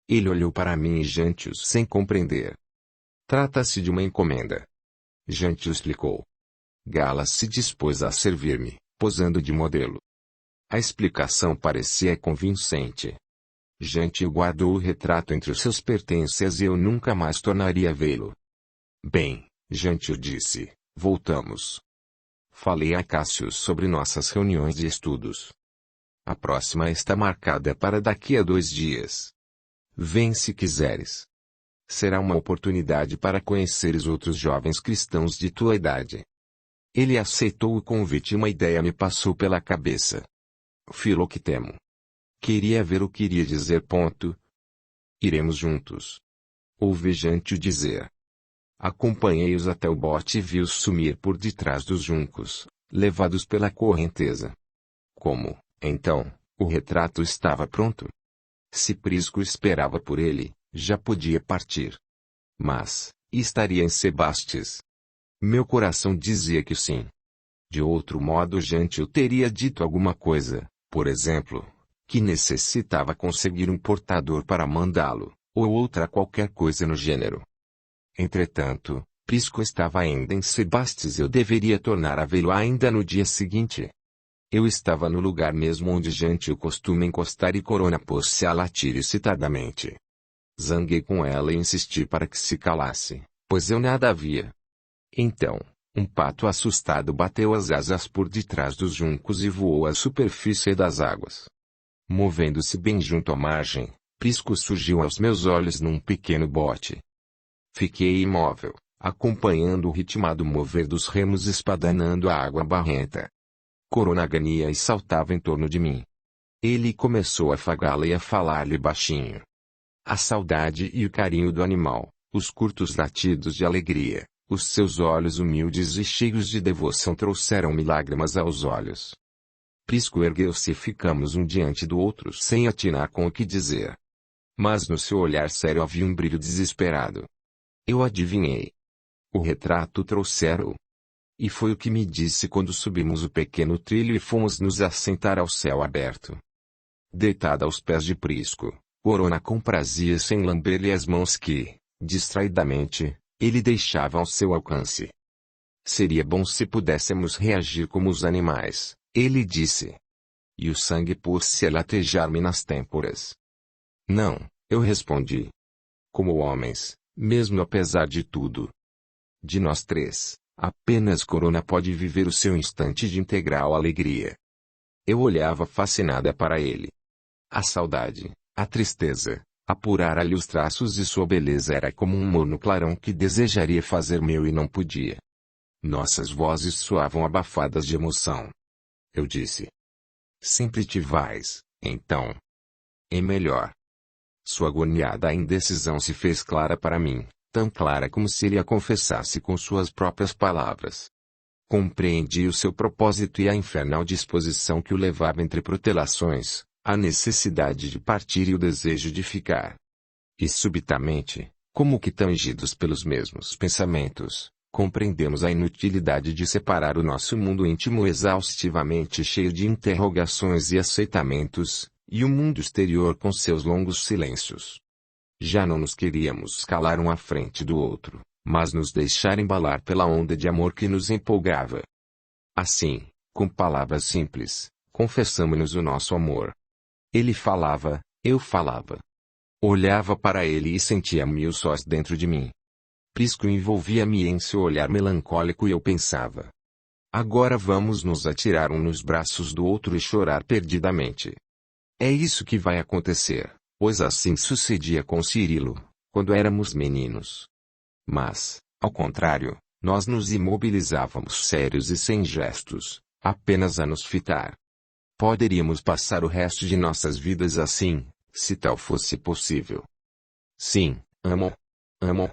Ele olhou para mim e Jantio sem compreender. Trata-se de uma encomenda. Jantio explicou. Gala se dispôs a servir-me, posando de modelo. A explicação parecia convincente. Jantio guardou o retrato entre os seus pertences e eu nunca mais tornaria a vê-lo. Bem, Jantio disse, voltamos. Falei a Cássio sobre nossas reuniões de estudos. A próxima está marcada para daqui a 2 dias. Vem se quiseres. Será uma oportunidade para conheceres outros jovens cristãos de tua idade. Ele aceitou o convite e uma ideia me passou pela cabeça. Filoctemo. Queria ver o que iria dizer. Iremos juntos. Ouvi Jantio dizer. Acompanhei-os até o bote e vi-os sumir por detrás dos juncos, levados pela correnteza. Como, então, o retrato estava pronto? Se Prisco esperava por ele, já podia partir. Mas, estaria em Sebastes? Meu coração dizia que sim. De outro modo Jantio teria dito alguma coisa, por exemplo, que necessitava conseguir um portador para mandá-lo, ou outra qualquer coisa no gênero. Entretanto, Prisco estava ainda em Sebastes e eu deveria tornar a vê-lo ainda no dia seguinte. Eu estava no lugar mesmo onde Jantio costuma encostar e Corona pôs-se a latir excitadamente. Zanguei com ela e insisti para que se calasse, pois eu nada via. Então, um pato assustado bateu as asas por detrás dos juncos e voou à superfície das águas. Movendo-se bem junto à margem, Prisco surgiu aos meus olhos num pequeno bote. Fiquei imóvel, acompanhando o ritmado mover dos remos espadanando a água barrenta. Corona ganhia e saltava em torno de mim. Ele começou a afagá-la e a falar-lhe baixinho. A saudade e o carinho do animal, os curtos latidos de alegria, os seus olhos humildes e cheios de devoção trouxeram-me lágrimas aos olhos. Prisco ergueu-se e ficamos um diante do outro sem atinar com o que dizer. Mas no seu olhar sério havia um brilho desesperado. Eu adivinhei. O retrato trouxera-o. E foi o que me disse quando subimos o pequeno trilho e fomos nos assentar ao céu aberto. Deitada aos pés de Prisco, Corona comprazia-se em lamber-lhe as mãos que, distraidamente, ele deixava ao seu alcance. Seria bom se pudéssemos reagir como os animais, ele disse. E o sangue pôs-se a latejar-me nas têmporas. Não, eu respondi. Como homens, mesmo apesar de tudo. De nós 3, apenas Corona pode viver o seu instante de integral alegria. Eu olhava fascinada para ele. A saudade, a tristeza, apurara-lhe os traços e sua beleza era como um morno clarão que desejaria fazer meu e não podia. Nossas vozes soavam abafadas de emoção. Eu disse. Sempre te vais, então. É melhor. Sua agoniada indecisão se fez clara para mim, tão clara como se ele a confessasse com suas próprias palavras. Compreendi o seu propósito e a infernal disposição que o levava entre protelações, a necessidade de partir e o desejo de ficar. E subitamente, como que tangidos pelos mesmos pensamentos, compreendemos a inutilidade de separar o nosso mundo íntimo exaustivamente cheio de interrogações e aceitamentos, e o mundo exterior com seus longos silêncios. Já não nos queríamos calar um à frente do outro, mas nos deixar embalar pela onda de amor que nos empolgava. Assim, com palavras simples, confessamos-nos o nosso amor. Ele falava, eu falava. Olhava para ele e sentia mil sós dentro de mim. Prisco envolvia-me em seu olhar melancólico e eu pensava: agora vamos nos atirar um nos braços do outro e chorar perdidamente. É isso que vai acontecer, pois assim sucedia com Cirilo, quando éramos meninos. Mas, ao contrário, nós nos imobilizávamos sérios e sem gestos, apenas a nos fitar. Poderíamos passar o resto de nossas vidas assim, se tal fosse possível. Sim, amo. Amo.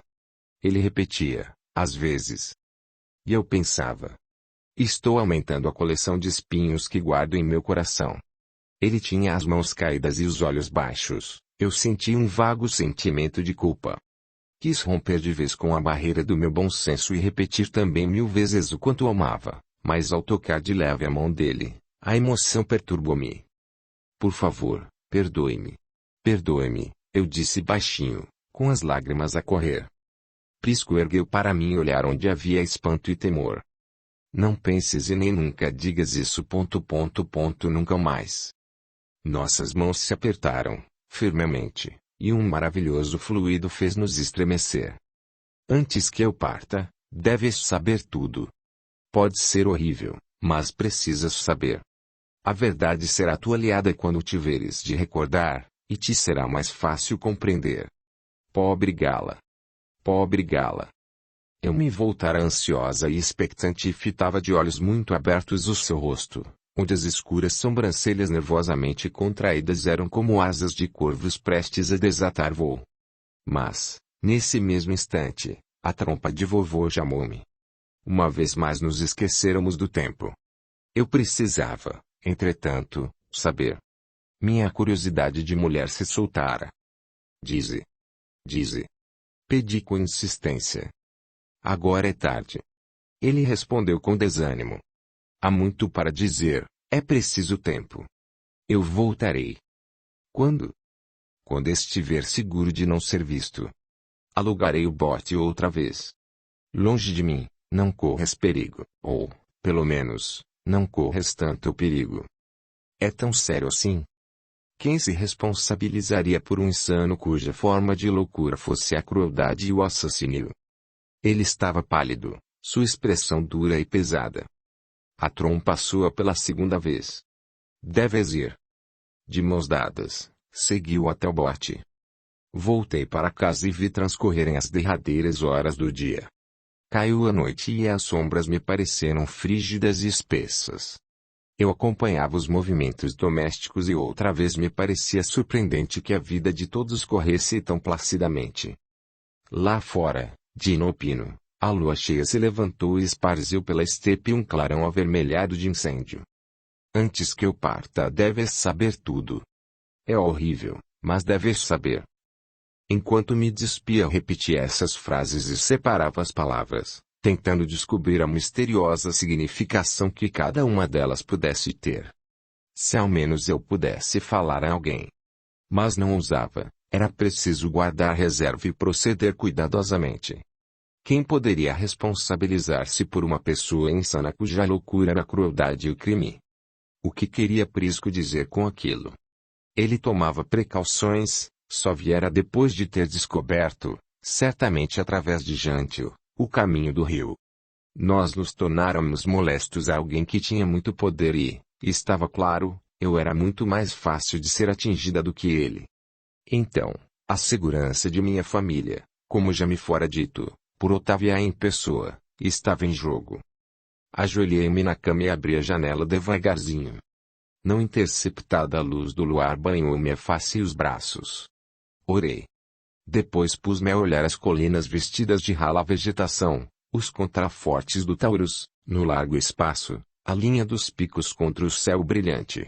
Ele repetia, às vezes. E eu pensava: estou aumentando a coleção de espinhos que guardo em meu coração. Ele tinha as mãos caídas e os olhos baixos. Eu senti um vago sentimento de culpa. Quis romper de vez com a barreira do meu bom senso e repetir também 1000 vezes o quanto o amava, mas ao tocar de leve a mão dele, a emoção perturbou-me. Por favor, perdoe-me. Perdoe-me, eu disse baixinho, com as lágrimas a correr. Prisco ergueu para mim olhar onde havia espanto e temor. Não penses e nem nunca digas isso. Nunca mais. Nossas mãos se apertaram, firmemente, e um maravilhoso fluido fez-nos estremecer. Antes que eu parta, deves saber tudo. Pode ser horrível, mas precisas saber. A verdade será tua aliada quando tiveres de recordar, e te será mais fácil compreender. Pobre Gala. Pobre Gala. Eu me voltara ansiosa e expectante e fitava de olhos muito abertos o seu rosto, onde as escuras sobrancelhas nervosamente contraídas eram como asas de corvos prestes a desatar voo. Mas, nesse mesmo instante, a trompa de vovô chamou-me. Uma vez mais nos esquecêramos do tempo. Eu precisava, entretanto, saber. Minha curiosidade de mulher se soltara. Dize. Dize. Pedi com insistência. Agora é tarde. Ele respondeu com desânimo. Há muito para dizer, é preciso tempo. Eu voltarei. Quando? Quando estiver seguro de não ser visto. Alugarei o bote outra vez. Longe de mim, não corras perigo, ou, pelo menos, não corras tanto perigo. É tão sério assim? Quem se responsabilizaria por um insano cuja forma de loucura fosse a crueldade e o assassínio? Ele estava pálido, sua expressão dura e pesada. A trompa soa pela segunda vez. Deves ir. De mãos dadas, seguiu até o bote. Voltei para casa e vi transcorrerem as derradeiras horas do dia. Caiu a noite e as sombras me pareceram frígidas e espessas. Eu acompanhava os movimentos domésticos e outra vez me parecia surpreendente que a vida de todos corresse tão placidamente. Lá fora, de inopino, a lua cheia se levantou e esparziu pela estepe um clarão avermelhado de incêndio. Antes que eu parta, deves saber tudo. É horrível, mas deves saber. Enquanto me despia, repeti essas frases e separava as palavras, tentando descobrir a misteriosa significação que cada uma delas pudesse ter. Se ao menos eu pudesse falar a alguém. Mas não ousava, era preciso guardar reserva e proceder cuidadosamente. Quem poderia responsabilizar-se por uma pessoa insana cuja loucura era a crueldade e o crime? O que queria Prisco dizer com aquilo? Ele tomava precauções, só viera depois de ter descoberto, certamente através de Jântil, o caminho do rio. Nós nos tornáramos molestos a alguém que tinha muito poder e, estava claro, eu era muito mais fácil de ser atingida do que ele. Então, a segurança de minha família, como já me fora dito, por Otávia em pessoa, estava em jogo. Ajoelhei-me na cama e abri a janela devagarzinho. Não interceptada a luz do luar banhou-me a face e os braços. Orei. Depois pus-me a olhar as colinas vestidas de rala vegetação, os contrafortes do Taurus, no largo espaço, a linha dos picos contra o céu brilhante.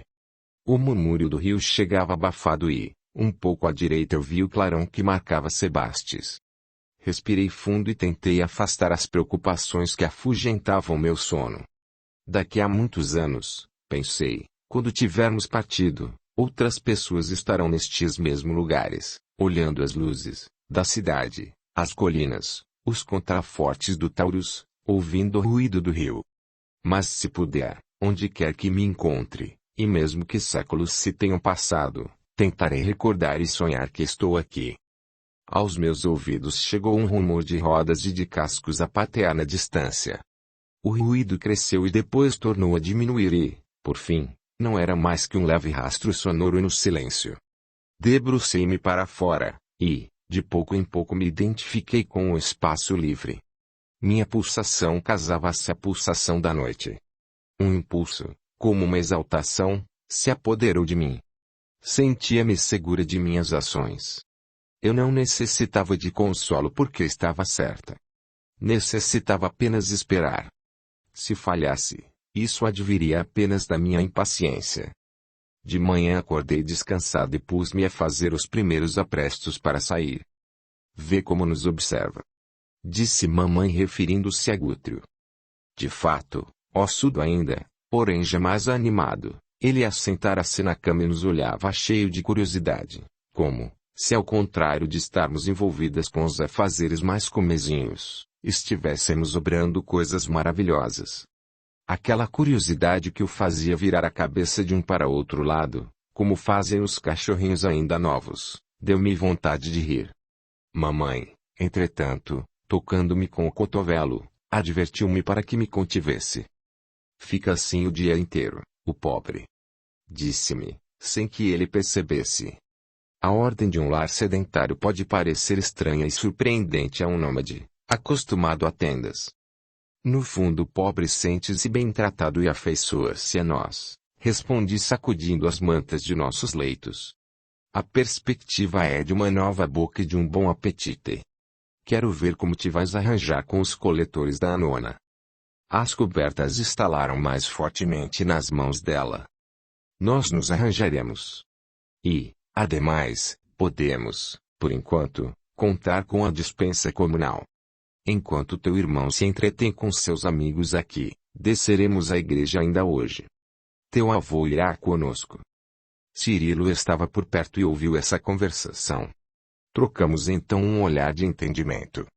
O murmúrio do rio chegava abafado e, um pouco à direita eu vi o clarão que marcava Sebastes. Respirei fundo e tentei afastar as preocupações que afugentavam meu sono. Daqui a muitos anos, pensei, quando tivermos partido, outras pessoas estarão nestes mesmos lugares, olhando as luzes da cidade, as colinas, os contrafortes do Taurus, ouvindo o ruído do rio. Mas se puder, onde quer que me encontre, e mesmo que séculos se tenham passado, tentarei recordar e sonhar que estou aqui. Aos meus ouvidos chegou um rumor de rodas e de cascos a patear na distância. O ruído cresceu e depois tornou a diminuir e, por fim, não era mais que um leve rastro sonoro no silêncio. Debrucei-me para fora, e, de pouco em pouco me identifiquei com o espaço livre. Minha pulsação casava-se à pulsação da noite. Um impulso, como uma exaltação, se apoderou de mim. Sentia-me segura de minhas ações. Eu não necessitava de consolo porque estava certa. Necessitava apenas esperar. Se falhasse, isso adviria apenas da minha impaciência. De manhã acordei descansado e pus-me a fazer os primeiros aprestos para sair. Vê como nos observa, disse mamãe referindo-se a Gútrio. De fato, ossudo ainda, porém jamais animado, ele assentara-se na cama e nos olhava cheio de curiosidade, como, se ao contrário de estarmos envolvidas com os afazeres mais comezinhos, estivéssemos obrando coisas maravilhosas. Aquela curiosidade que o fazia virar a cabeça de um para outro lado, como fazem os cachorrinhos ainda novos, deu-me vontade de rir. Mamãe, entretanto, tocando-me com o cotovelo, advertiu-me para que me contivesse. Fica assim o dia inteiro, o pobre. Disse-me, sem que ele percebesse. A ordem de um lar sedentário pode parecer estranha e surpreendente a um nômade, acostumado a tendas. No fundo o pobre sente-se bem tratado e afeiçoa-se a nós, respondi sacudindo as mantas de nossos leitos. A perspectiva é de uma nova boca e de um bom apetite. Quero ver como te vais arranjar com os coletores da nona. As cobertas estalaram mais fortemente nas mãos dela. Nós nos arranjaremos. E, ademais, podemos, por enquanto, contar com a despensa comunal. Enquanto teu irmão se entretém com seus amigos aqui, desceremos à igreja ainda hoje. Teu avô irá conosco. Cirilo estava por perto e ouviu essa conversação. Trocamos então um olhar de entendimento.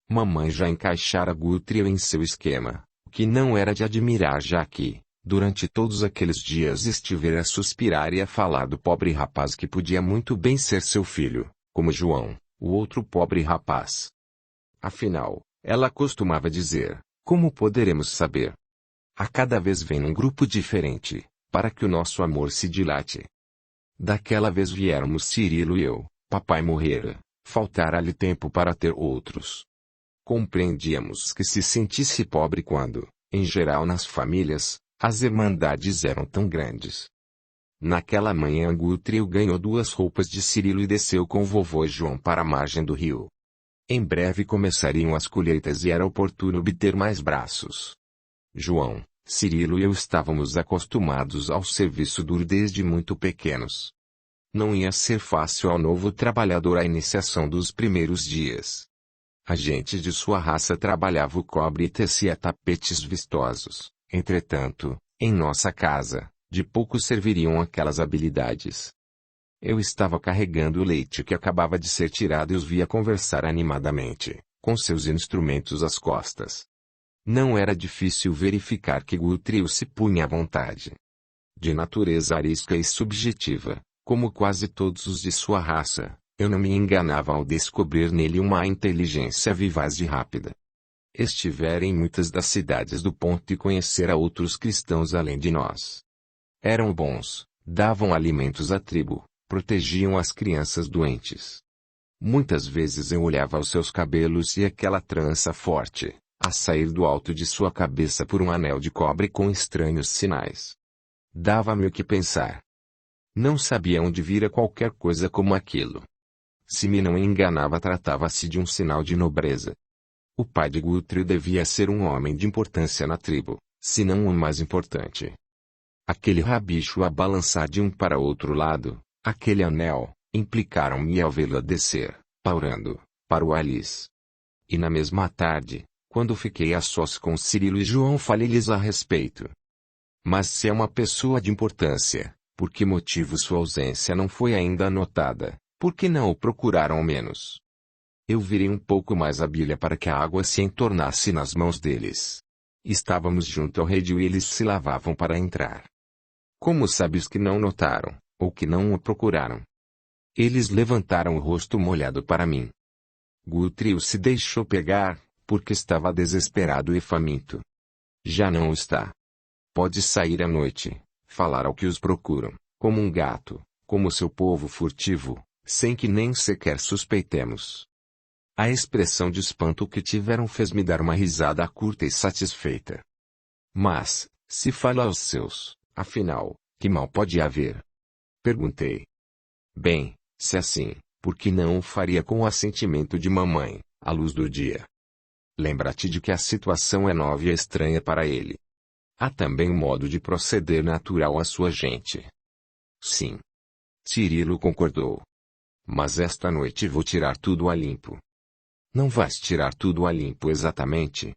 Mamãe já encaixara Gútrio em seu esquema, o que não era de admirar já que, durante todos aqueles dias estivera a suspirar e a falar do pobre rapaz que podia muito bem ser seu filho, como João, o outro pobre rapaz. Afinal, ela costumava dizer, como poderemos saber? A cada vez vem num grupo diferente, para que o nosso amor se dilate. Daquela vez viéramos Cirilo e eu, papai morrera, faltara-lhe tempo para ter outros. Compreendíamos que se sentisse pobre quando, em geral nas famílias, as irmandades eram tão grandes. Naquela manhã Gútrio ganhou 2 roupas de Cirilo e desceu com o vovô João para a margem do rio. Em breve começariam as colheitas e era oportuno obter mais braços. João, Cirilo e eu estávamos acostumados ao serviço duro desde muito pequenos. Não ia ser fácil ao novo trabalhador a iniciação dos primeiros dias. A gente de sua raça trabalhava o cobre e tecia tapetes vistosos. Entretanto, em nossa casa, de pouco serviriam aquelas habilidades. Eu estava carregando o leite que acabava de ser tirado e os via conversar animadamente, com seus instrumentos às costas. Não era difícil verificar que Gútrio se punha à vontade. De natureza arisca e subjetiva, como quase todos os de sua raça, eu não me enganava ao descobrir nele uma inteligência vivaz e rápida. Estivera em muitas das cidades do ponto e conhecera outros cristãos além de nós. Eram bons, davam alimentos à tribo, protegiam as crianças doentes. Muitas vezes eu olhava os seus cabelos e aquela trança forte, a sair do alto de sua cabeça por um anel de cobre com estranhos sinais. Dava-me o que pensar. Não sabia onde vira qualquer coisa como aquilo. Se me não enganava, tratava-se de um sinal de nobreza. O pai de Gútrio devia ser um homem de importância na tribo, se não o mais importante. Aquele rabicho a balançar de um para outro lado, aquele anel, implicaram-me ao vê-la descer, paurando, para o Alice. E na mesma tarde, quando fiquei a sós com Cirilo e João, falei-lhes a respeito. Mas se é uma pessoa de importância, por que motivo sua ausência não foi ainda anotada? Por que não o procuraram ao menos? Eu virei um pouco mais a bilha para que a água se entornasse nas mãos deles. Estávamos junto ao redil e eles se lavavam para entrar. Como sabes que não notaram, ou que não o procuraram? Eles levantaram o rosto molhado para mim. Guthrie se deixou pegar, porque estava desesperado e faminto. Já não está. Pode sair à noite, falar ao que os procuram, como um gato, como seu povo furtivo, sem que nem sequer suspeitemos. A expressão de espanto que tiveram fez-me dar uma risada curta e satisfeita. Mas, se fala aos seus, afinal, que mal pode haver? Perguntei. Bem, se assim, por que não o faria com o assentimento de mamãe, à luz do dia? Lembra-te de que a situação é nova e estranha para ele. Há também um modo de proceder natural à sua gente. Sim. Cirilo concordou. Mas esta noite vou tirar tudo a limpo. Não vais tirar tudo a limpo exatamente?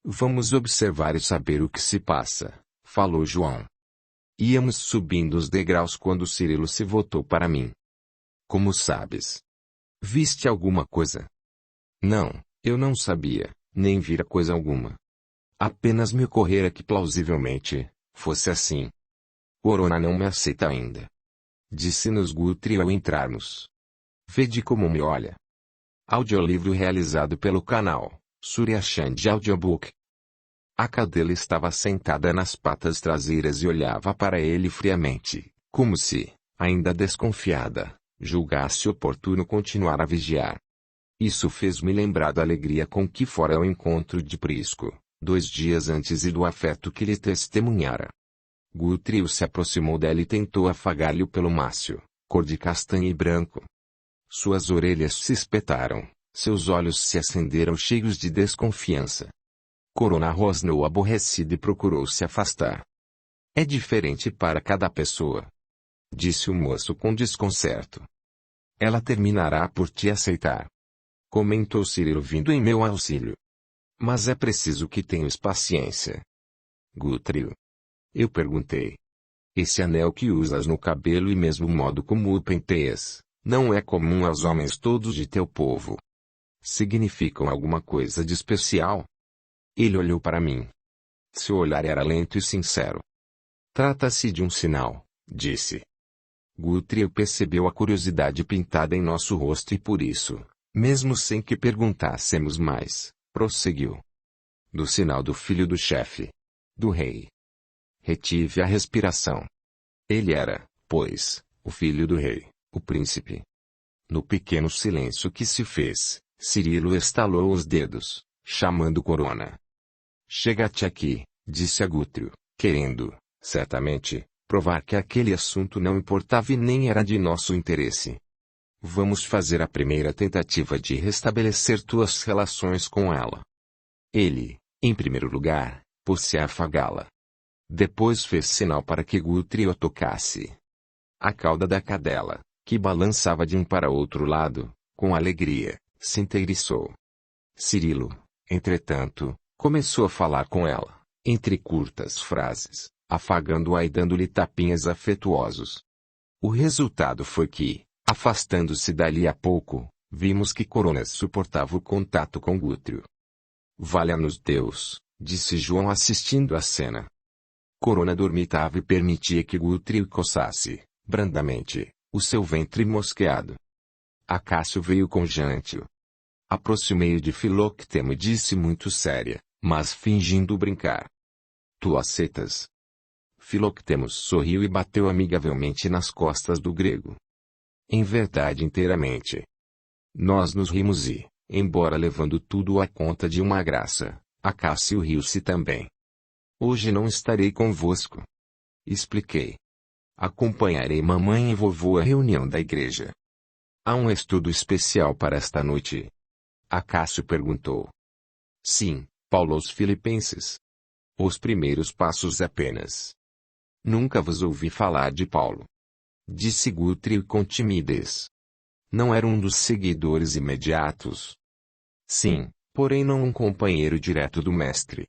Vamos observar e saber o que se passa, falou João. Íamos subindo os degraus quando Cirilo se voltou para mim. Como sabes? Viste alguma coisa? Não, eu não sabia, nem vira coisa alguma. Apenas me ocorrera que plausivelmente, fosse assim. Corona não me aceita ainda. Disse-nos Guthrie ao entrarmos. Vede como me olha. Audiolivro realizado pelo canal Surya Chand Audiobook. A cadela estava sentada nas patas traseiras e olhava para ele friamente, como se, ainda desconfiada, julgasse oportuno continuar a vigiar. Isso fez-me lembrar da alegria com que fora ao encontro de Prisco, 2 dias antes e do afeto que lhe testemunhara. Guthrie se aproximou dela e tentou afagar-lhe pelo mácio, cor de castanho e branco. Suas orelhas se espetaram, seus olhos se acenderam cheios de desconfiança. Corona rosnou aborrecido e procurou se afastar. É diferente para cada pessoa, disse o moço com desconcerto. Ela terminará por te aceitar, comentou Cirilo vindo em meu auxílio. Mas é preciso que tenhas paciência. Guthrie. Eu perguntei. Esse anel que usas no cabelo e mesmo o modo como o penteias, não é comum aos homens todos de teu povo. Significam alguma coisa de especial? Ele olhou para mim. Seu olhar era lento e sincero. Trata-se de um sinal, disse. Guthrie percebeu a curiosidade pintada em nosso rosto e por isso, mesmo sem que perguntássemos mais, prosseguiu. Do sinal do filho do chefe. Do rei. Retive a respiração. Ele era, pois, o filho do rei, o príncipe. No pequeno silêncio que se fez, Cirilo estalou os dedos, chamando Corona. Chega-te aqui, disse a Guthrie, querendo, certamente, provar que aquele assunto não importava e nem era de nosso interesse. Vamos fazer a primeira tentativa de restabelecer tuas relações com ela. Ele, em primeiro lugar, pôs-se a afagá-la. Depois fez sinal para que Guthrie o tocasse. A cauda da cadela, que balançava de um para outro lado, com alegria, se inteiriçou. Cirilo, entretanto, começou a falar com ela, entre curtas frases, afagando-a e dando-lhe tapinhas afetuosos. O resultado foi que, afastando-se dali a pouco, vimos que Corona suportava o contato com Guthrie. Valha-nos Deus, disse João assistindo à cena. Corona dormitava e permitia que Guthrie coçasse, brandamente, o seu ventre mosqueado. Acácio veio com Jântio. Aproximei-o de Filoctemo e disse muito séria, mas fingindo brincar. Tu aceitas? Filoctemos sorriu e bateu amigavelmente nas costas do grego. Em verdade inteiramente. Nós nos rimos e, embora levando tudo à conta de uma graça, Acácio riu-se também. Hoje não estarei convosco. Expliquei. Acompanharei mamãe e vovô à reunião da igreja. Há um estudo especial para esta noite? Acácio perguntou. Sim, Paulo aos Filipenses. Os primeiros passos apenas. Nunca vos ouvi falar de Paulo. Disse Guthrie com timidez. Não era um dos seguidores imediatos. Sim, porém não um companheiro direto do mestre.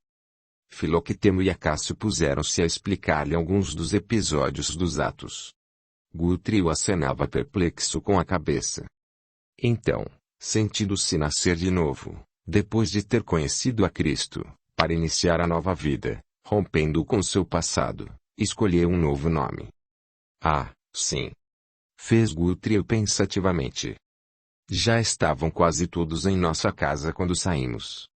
Filoctemo e Acácio puseram-se a explicar-lhe alguns dos episódios dos Atos. Guthrie acenava perplexo com a cabeça. Então, sentindo-se nascer de novo, depois de ter conhecido a Cristo, para iniciar a nova vida, rompendo com seu passado, escolheu um novo nome. Ah, sim. Fez Guthrie pensativamente. Já estavam quase todos em nossa casa quando saímos.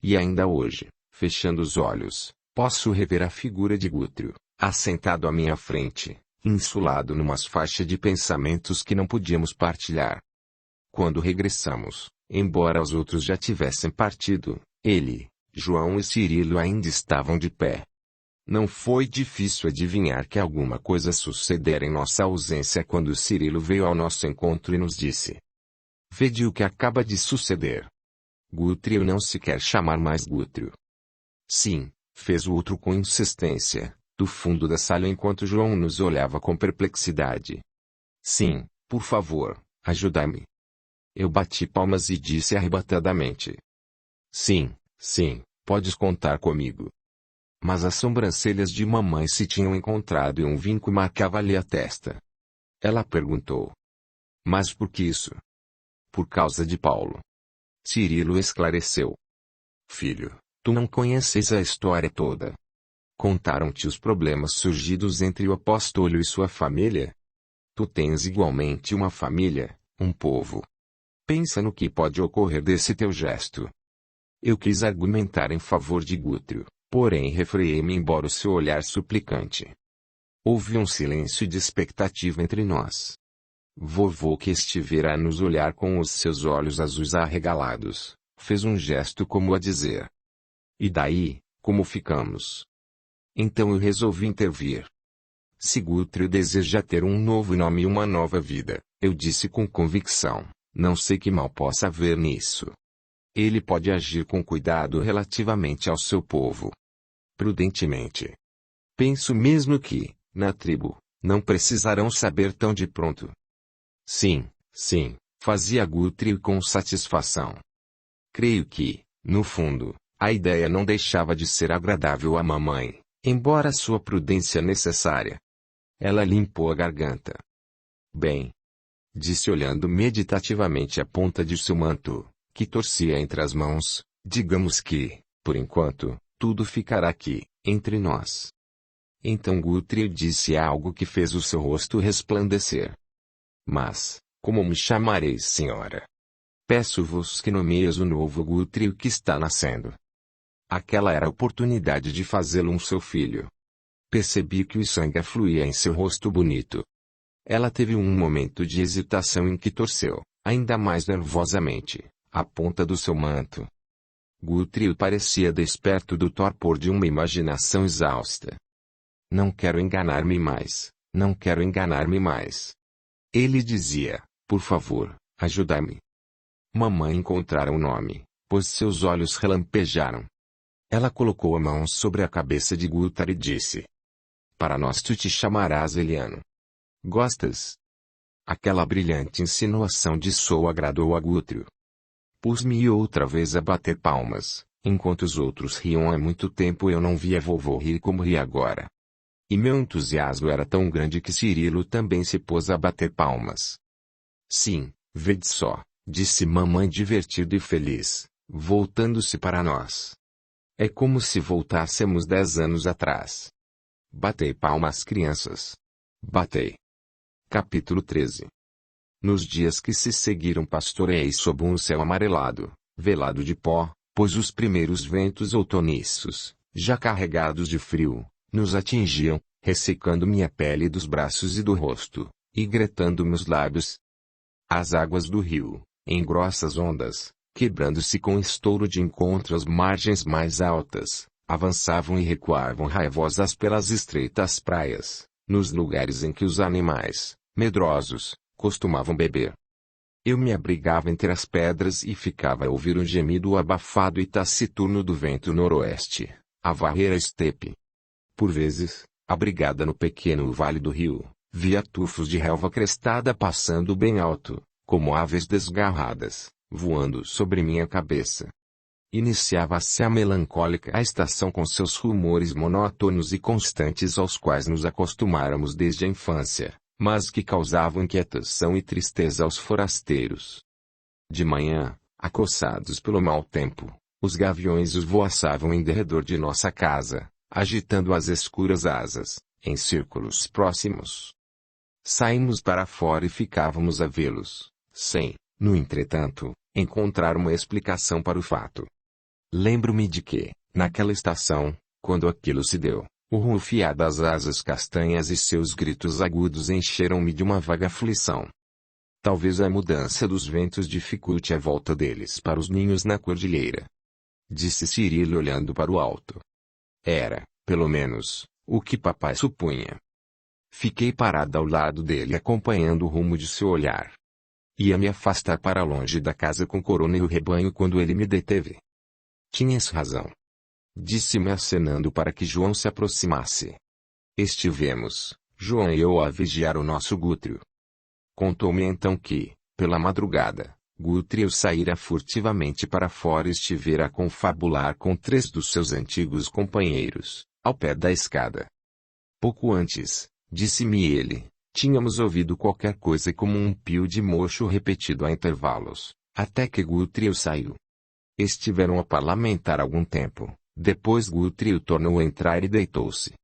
E ainda hoje, fechando os olhos, posso rever a figura de Guthrie, assentado à minha frente, insulado numas faixas de pensamentos que não podíamos partilhar. Quando regressamos, embora os outros já tivessem partido, ele, João e Cirilo ainda estavam de pé. Não foi difícil adivinhar que alguma coisa sucedera em nossa ausência quando Cirilo veio ao nosso encontro e nos disse: "Vede o que acaba de suceder. Guthrie não se quer chamar mais Guthrie." "Sim," fez o outro com insistência, do fundo da sala enquanto João nos olhava com perplexidade. "Sim, por favor, ajuda-me." Eu bati palmas e disse arrebatadamente: "Sim, sim, podes contar comigo." Mas as sobrancelhas de mamãe se tinham encontrado e um vinco marcava-lhe a testa. Ela perguntou: "Mas por que isso?" "Por causa de Paulo." Cirilo esclareceu: "Filho, tu não conheces a história toda. Contaram-te os problemas surgidos entre o apóstolo e sua família? Tu tens igualmente uma família, um povo. Pensa no que pode ocorrer desse teu gesto." Eu quis argumentar em favor de Guthrie, porém refreiei-me embora o seu olhar suplicante. Houve um silêncio de expectativa entre nós. Vovô, que estivera a nos olhar com os seus olhos azuis arregalados, fez um gesto como a dizer: "E daí, como ficamos?" Então eu resolvi intervir. "Se Guthrie deseja ter um novo nome e uma nova vida," eu disse com convicção, "não sei que mal possa haver nisso. Ele pode agir com cuidado relativamente ao seu povo. Prudentemente. Penso mesmo que, na tribo, não precisarão saber tão de pronto." "Sim, sim," fazia Guthrie com satisfação. Creio que, no fundo, a ideia não deixava de ser agradável à mamãe, embora sua prudência necessária. Ela limpou a garganta. "Bem," disse olhando meditativamente a ponta de seu manto, que torcia entre as mãos, "digamos que, por enquanto, tudo ficará aqui, entre nós." Então Guthrie disse algo que fez o seu rosto resplandecer. "Mas, como me chamareis, senhora? Peço-vos que nomeeis o novo Guthrie que está nascendo." Aquela era a oportunidade de fazê-lo um seu filho. Percebi que o sangue afluía em seu rosto bonito. Ela teve um momento de hesitação em que torceu, ainda mais nervosamente, a ponta do seu manto. Guthrie parecia desperto do torpor de uma imaginação exausta. "Não quero enganar-me mais, não quero enganar-me mais." Ele dizia: "Por favor, ajuda-me." Mamãe encontrara o nome, pois seus olhos relampejaram. Ela colocou a mão sobre a cabeça de Guthrie e disse: "Para nós tu te chamarás Eliano. Gostas?" Aquela brilhante insinuação de Sou agradou a Guthrie. Pus-me outra vez a bater palmas, enquanto os outros riam. Há muito tempo eu não via vovô rir como ri agora. E meu entusiasmo era tão grande que Cirilo também se pôs a bater palmas. "Sim, vede só," disse mamãe divertida e feliz, voltando-se para nós. "É como se voltássemos 10 anos atrás." Batei palmas, crianças. Batei. Capítulo 13. Nos dias que se seguiram pastoreei sob um céu amarelado, velado de pó, pois os primeiros ventos outoníços, já carregados de frio, nos atingiam, ressecando minha pele dos braços e do rosto, e gretando meus lábios. As águas do rio, em grossas ondas, quebrando-se com estouro de encontro às margens mais altas, avançavam e recuavam raivosas pelas estreitas praias, nos lugares em que os animais, medrosos, costumavam beber. Eu me abrigava entre as pedras e ficava a ouvir o gemido abafado e taciturno do vento noroeste, a varrer a estepe. Por vezes, abrigada no pequeno vale do rio, via tufos de relva crestada passando bem alto, como aves desgarradas, voando sobre minha cabeça. Iniciava-se a melancólica a estação com seus rumores monótonos e constantes aos quais nos acostumáramos desde a infância, mas que causavam inquietação e tristeza aos forasteiros. De manhã, acossados pelo mau tempo, os gaviões esvoaçavam em derredor de nossa casa, agitando as escuras asas, em círculos próximos. Saímos para fora e ficávamos a vê-los, sem, no entretanto, encontrar uma explicação para o fato. Lembro-me de que, naquela estação, quando aquilo se deu, o rufiar das asas castanhas e seus gritos agudos encheram-me de uma vaga aflição. Talvez a mudança dos ventos dificulte a volta deles para os ninhos na cordilheira. Disse Cirilo olhando para o alto. Era, pelo menos, o que papai supunha. Fiquei parada ao lado dele acompanhando o rumo de seu olhar. Ia me afastar para longe da casa com Corona e o rebanho quando ele me deteve. Tinhas razão. Disse-me acenando para que João se aproximasse. Estivemos, João e eu a vigiar o nosso Gútrio. Contou-me então que, pela madrugada, Gútrio saíra furtivamente para fora e estivera a confabular com 3 dos seus antigos companheiros, ao pé da escada. Pouco antes, disse-me ele, tínhamos ouvido qualquer coisa como um pio de mocho repetido a intervalos, até que Gútrio saiu. Estiveram a parlamentar algum tempo, depois Gútrio tornou a entrar e deitou-se.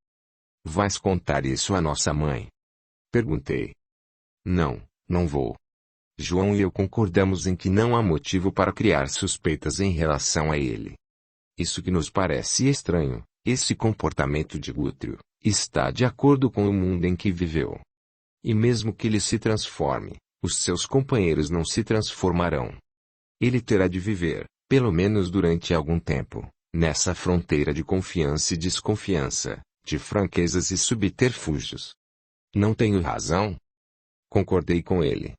Vais contar isso à nossa mãe? Perguntei. Não, não vou. João e eu concordamos em que não há motivo para criar suspeitas em relação a ele. Isso que nos parece estranho, esse comportamento de Gútrio, está de acordo com o mundo em que viveu. E mesmo que ele se transforme, os seus companheiros não se transformarão. Ele terá de viver, pelo menos durante algum tempo, nessa fronteira de confiança e desconfiança, de franquezas e subterfúgios. Não tenho razão? Concordei com ele.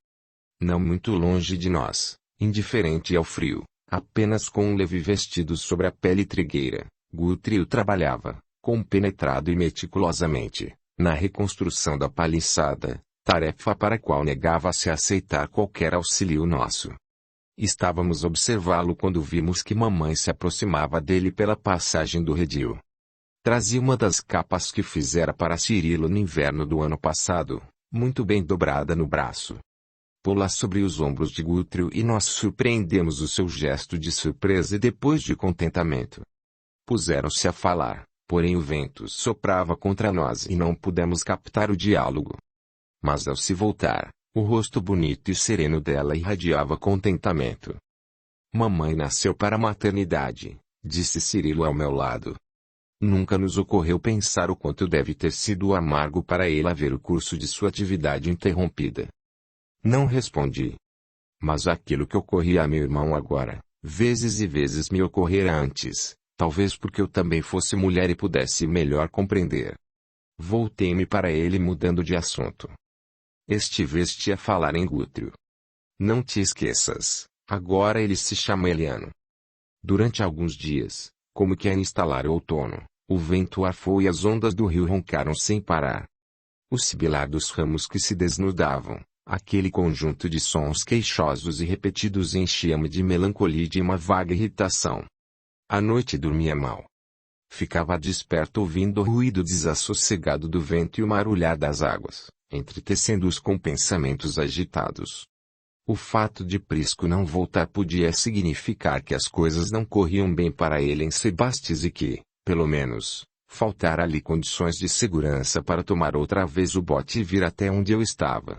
Não muito longe de nós, indiferente ao frio, apenas com um leve vestido sobre a pele trigueira, Gútrio trabalhava, compenetrado e meticulosamente, na reconstrução da paliçada, tarefa para a qual negava-se a aceitar qualquer auxílio nosso. Estávamos a observá-lo quando vimos que mamãe se aproximava dele pela passagem do redil. Trazia uma das capas que fizera para Cirilo no inverno do ano passado, muito bem dobrada no braço. Pô-la sobre os ombros de Gútrio e nós surpreendemos o seu gesto de surpresa e depois de contentamento. Puseram-se a falar, porém o vento soprava contra nós e não pudemos captar o diálogo. Mas ao se voltar, o rosto bonito e sereno dela irradiava contentamento. Mamãe nasceu para a maternidade, disse Cirilo ao meu lado. Nunca nos ocorreu pensar o quanto deve ter sido amargo para ela ver o curso de sua atividade interrompida. Não respondi. Mas aquilo que ocorria a meu irmão agora, vezes e vezes me ocorrera antes, talvez porque eu também fosse mulher e pudesse melhor compreender. Voltei-me para ele mudando de assunto. Estiveste a falar em Gútrio. Não te esqueças, agora ele se chama Eliano. Durante alguns dias, como que a instalar o outono, o vento arfou e as ondas do rio roncaram sem parar. O sibilar dos ramos que se desnudavam, aquele conjunto de sons queixosos e repetidos enchia-me de melancolia e de uma vaga irritação. À noite dormia mal. Ficava desperto ouvindo o ruído desassossegado do vento e o marulhar das águas, entretecendo-os com pensamentos agitados. O fato de Prisco não voltar podia significar que as coisas não corriam bem para ele em Sebastes e que, pelo menos, faltara ali condições de segurança para tomar outra vez o bote e vir até onde eu estava.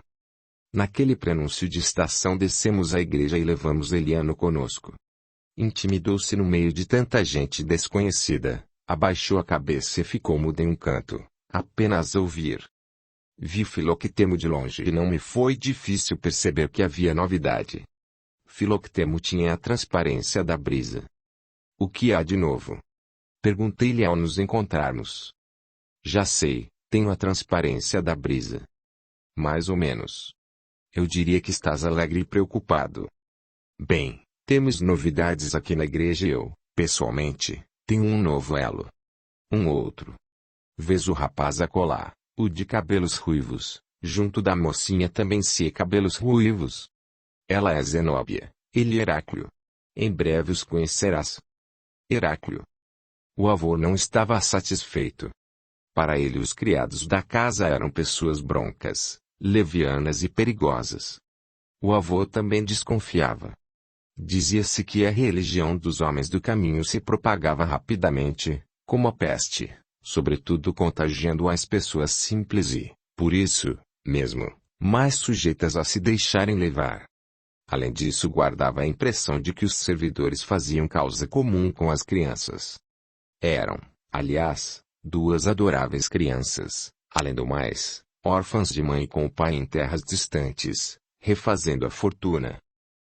Naquele prenúncio de estação descemos à igreja e levamos Eliano conosco. Intimidou-se no meio de tanta gente desconhecida, abaixou a cabeça e ficou mudo em um canto, apenas a ouvir. Vi Filoctemo de longe e não me foi difícil perceber que havia novidade. Filoctemo tinha a transparência da brisa. O que há de novo? Perguntei-lhe ao nos encontrarmos. Já sei, tenho a transparência da brisa. Mais ou menos. Eu diria que estás alegre e preocupado. Bem, temos novidades aqui na igreja e eu, pessoalmente, tenho um novo elo. Um outro. Vês o rapaz acolá, o de cabelos ruivos, junto da mocinha também se cabelos ruivos. Ela é Zenóbia, ele Heráclio. Em breve os conhecerás. Heráclio. O avô não estava satisfeito. Para ele os criados da casa eram pessoas broncas, levianas e perigosas. O avô também desconfiava. Dizia-se que a religião dos homens do caminho se propagava rapidamente, como a peste, sobretudo contagiando as pessoas simples e, por isso, mesmo, mais sujeitas a se deixarem levar. Além disso, guardava a impressão de que os servidores faziam causa comum com as crianças. Eram, aliás, duas adoráveis crianças, além do mais, órfãs de mãe com o pai em terras distantes, refazendo a fortuna.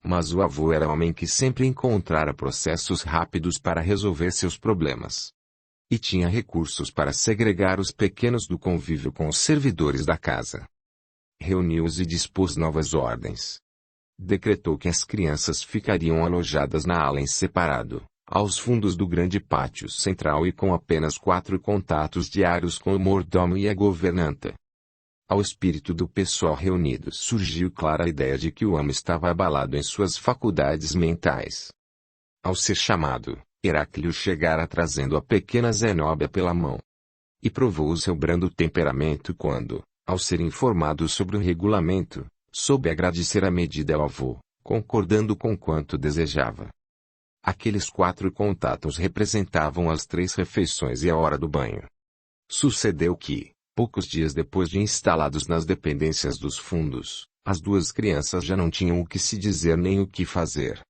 Mas o avô era homem que sempre encontrara processos rápidos para resolver seus problemas. E tinha recursos para segregar os pequenos do convívio com os servidores da casa. Reuniu-os e dispôs novas ordens. Decretou que as crianças ficariam alojadas na ala em separado, aos fundos do grande pátio central e com apenas 4 contatos diários com o mordomo e a governanta. Ao espírito do pessoal reunido surgiu clara a ideia de que o homem estava abalado em suas faculdades mentais. Ao ser chamado, Heraclio chegara trazendo a pequena Zenóbia pela mão. E provou o seu brando temperamento quando, ao ser informado sobre o regulamento, soube agradecer a medida ao avô, concordando com quanto desejava. Aqueles 4 contatos representavam as 3 refeições e a hora do banho. Sucedeu que, poucos dias depois de instalados nas dependências dos fundos, as 2 crianças já não tinham o que se dizer nem o que fazer.